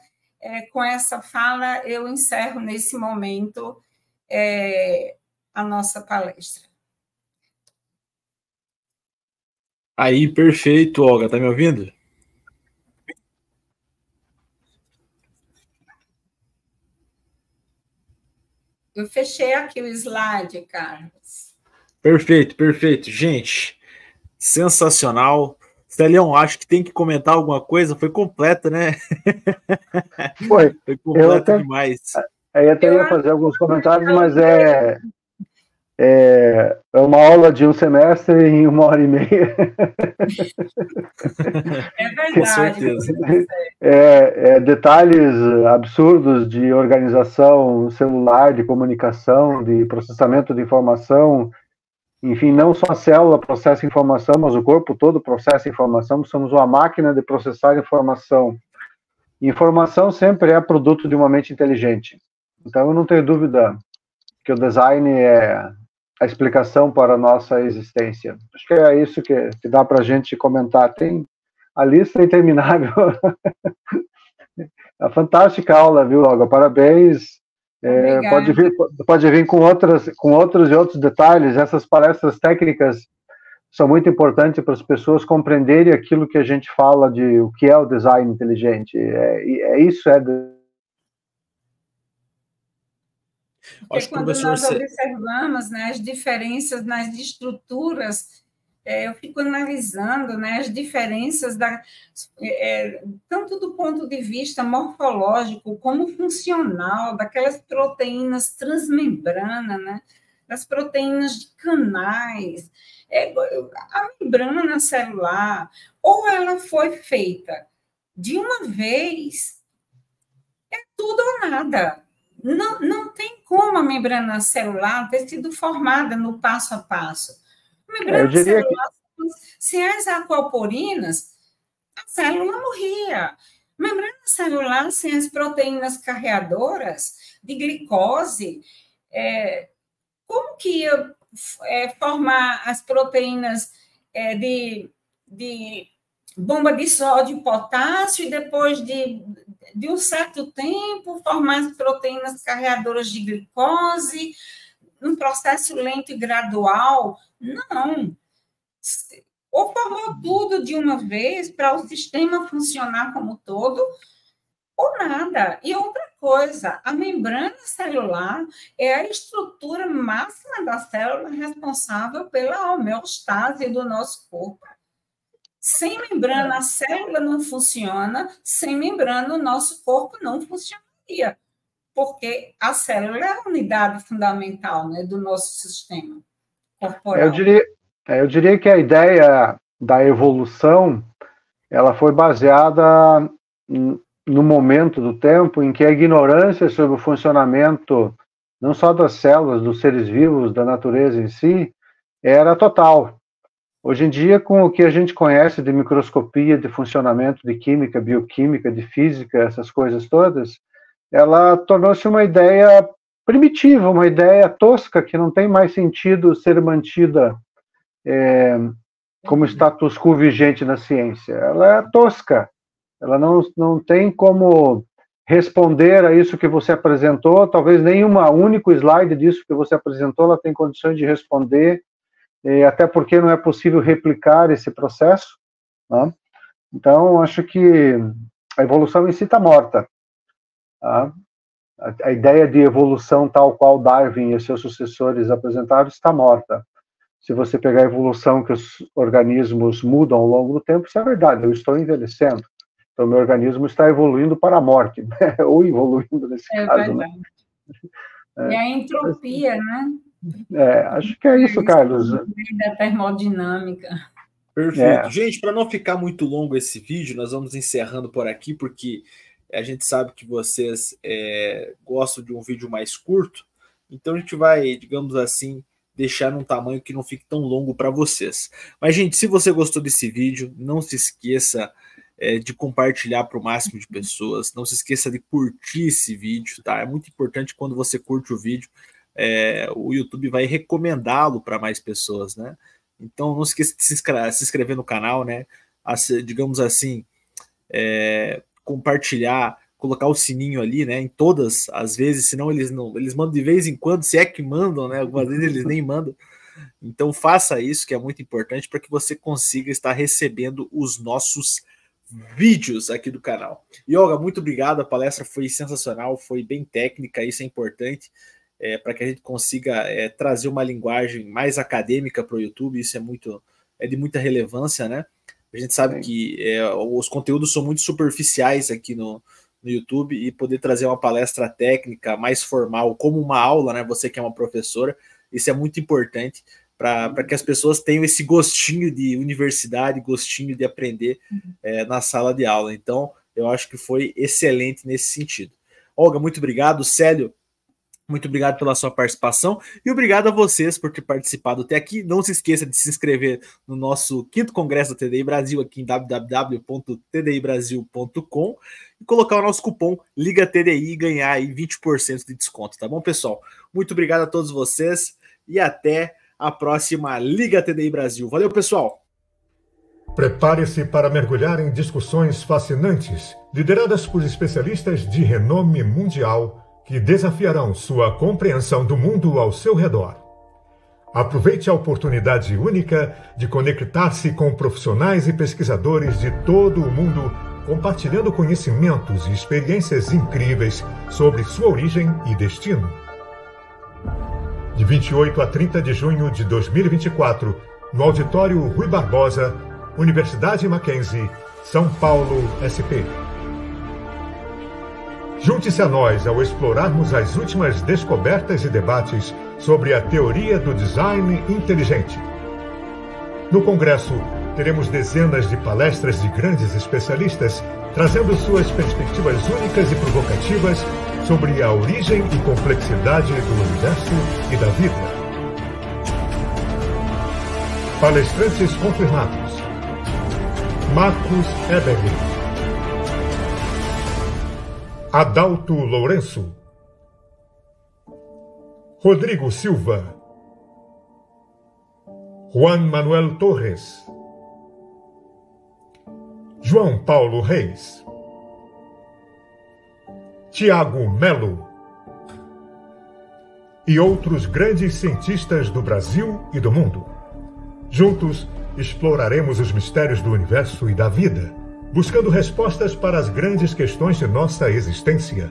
com essa fala, eu encerro nesse momento a nossa palestra. Aí, perfeito, Olga. Tá me ouvindo? Eu fechei aqui o slide, Carlos. Perfeito, perfeito. Gente, sensacional. Celião, acho que tem que comentar alguma coisa. Foi completa, né? Foi completa demais. Eu até ia fazer alguns comentários, mas é uma aula de um semestre em 1h30. É verdade. Com certeza. Detalhes absurdos de organização celular, de comunicação, de processamento de informação. Enfim, não só a célula processa informação, mas o corpo todo processa informação. Somos uma máquina de processar informação. Informação sempre é produto de uma mente inteligente. Então, eu não tenho dúvida que o design é a explicação para a nossa existência. Acho que é isso que dá para a gente comentar. Tem a lista interminável. A fantástica aula, viu, Olga? Parabéns. Pode vir com outros e outros detalhes. Essas palestras técnicas são muito importantes para as pessoas compreenderem aquilo que a gente fala de o que é o design inteligente. Porque quando nós observamos, né, as diferenças nas estruturas, eu fico analisando, né, as diferenças tanto do ponto de vista morfológico como funcional, daquelas proteínas transmembranas, né, das proteínas de canais, a membrana celular, ou ela foi feita de uma vez, tudo ou nada. não tem como a membrana celular ter sido formada no passo a passo. A membrana celular, sem as aquaporinas, a célula morria. A membrana celular, sem as proteínas carreadoras de glicose, como que ia formar as proteínas de bomba de sódio e potássio e depois de um certo tempo formar as proteínas carreadoras de glicose, num processo lento e gradual? Não. Ou formou tudo de uma vez para o sistema funcionar como todo, ou nada. E outra coisa, a membrana celular é a estrutura máxima da célula responsável pela homeostase do nosso corpo. Sem membrana, a célula não funciona, sem membrana, o nosso corpo não funcionaria, porque a célula é a unidade fundamental, né, do nosso sistema corporal. Eu diria que a ideia da evolução, ela foi baseada no momento do tempo em que a ignorância sobre o funcionamento não só das células, dos seres vivos, da natureza em si, era total. Hoje em dia, com o que a gente conhece de microscopia, de funcionamento, de química, bioquímica, de física, essas coisas todas, ela tornou-se uma ideia primitiva, uma ideia tosca, que não tem mais sentido ser mantida como status quo vigente na ciência. Ela é tosca, ela não tem como responder a isso que você apresentou, talvez nenhum único slide disso que você apresentou ela tem condições de responder, até porque não é possível replicar esse processo, né? Então, acho que a evolução em si está morta. Tá? A ideia de evolução tal qual Darwin e seus sucessores apresentaram está morta. Se você pegar a evolução que os organismos mudam ao longo do tempo, isso é verdade, eu estou envelhecendo. Então, meu organismo está evoluindo para a morte, né? Ou evoluindo nesse caso. Verdade. Né? E a entropia, né? Acho que é isso, Carlos. Da termodinâmica. Perfeito. Gente, para não ficar muito longo esse vídeo, nós vamos encerrando por aqui, porque a gente sabe que vocês gostam de um vídeo mais curto, então a gente vai, digamos assim, deixar num tamanho que não fique tão longo para vocês. Mas, gente, se você gostou desse vídeo, não se esqueça de compartilhar para o máximo de pessoas, não se esqueça de curtir esse vídeo, tá? É muito importante quando você curte o vídeo, o YouTube vai recomendá-lo para mais pessoas, né? Então não esqueça de se inscrever no canal, né? Digamos assim, compartilhar, colocar o sininho ali, né? Em todas as vezes, senão eles mandam de vez em quando, se é que mandam, né? Algumas vezes eles nem mandam. Então faça isso, que é muito importante para que você consiga estar recebendo os nossos vídeos aqui do canal. Yoga, muito obrigado, a palestra foi sensacional, foi bem técnica, isso é importante. Para que a gente consiga trazer uma linguagem mais acadêmica para o YouTube, isso é de muita relevância, né? A gente sabe que os conteúdos são muito superficiais aqui no YouTube, e poder trazer uma palestra técnica mais formal, como uma aula, né? Você que é uma professora, isso é muito importante para que as pessoas tenham esse gostinho de universidade, gostinho de aprender na sala de aula. Então, eu acho que foi excelente nesse sentido. Olga, muito obrigado. Célio, muito obrigado pela sua participação e obrigado a vocês por ter participado até aqui. Não se esqueça de se inscrever no nosso 5º Congresso da TDI Brasil aqui em www.tdibrasil.com e colocar o nosso cupom LIGATDI e ganhar aí 20% de desconto, tá bom, pessoal? Muito obrigado a todos vocês e até a próxima Liga TDI Brasil. Valeu, pessoal! Prepare-se para mergulhar em discussões fascinantes, lideradas por especialistas de renome mundial, que desafiarão sua compreensão do mundo ao seu redor. Aproveite a oportunidade única de conectar-se com profissionais e pesquisadores de todo o mundo, compartilhando conhecimentos e experiências incríveis sobre sua origem e destino. De 28 a 30 de junho de 2024, no Auditório Rui Barbosa, Universidade Mackenzie, São Paulo, SP. Junte-se a nós ao explorarmos as últimas descobertas e debates sobre a teoria do design inteligente. No Congresso, teremos dezenas de palestras de grandes especialistas, trazendo suas perspectivas únicas e provocativas sobre a origem e complexidade do universo e da vida. Palestrantes confirmados: Marcos Eberle, Adalto Lourenço, Rodrigo Silva, Juan Manuel Torres, João Paulo Reis, Tiago Melo e outros grandes cientistas do Brasil e do mundo. Juntos, exploraremos os mistérios do universo e da vida, buscando respostas para as grandes questões de nossa existência.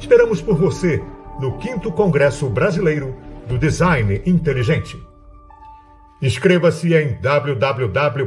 Esperamos por você no 5º Congresso Brasileiro do Design Inteligente. Inscreva-se em www.tdi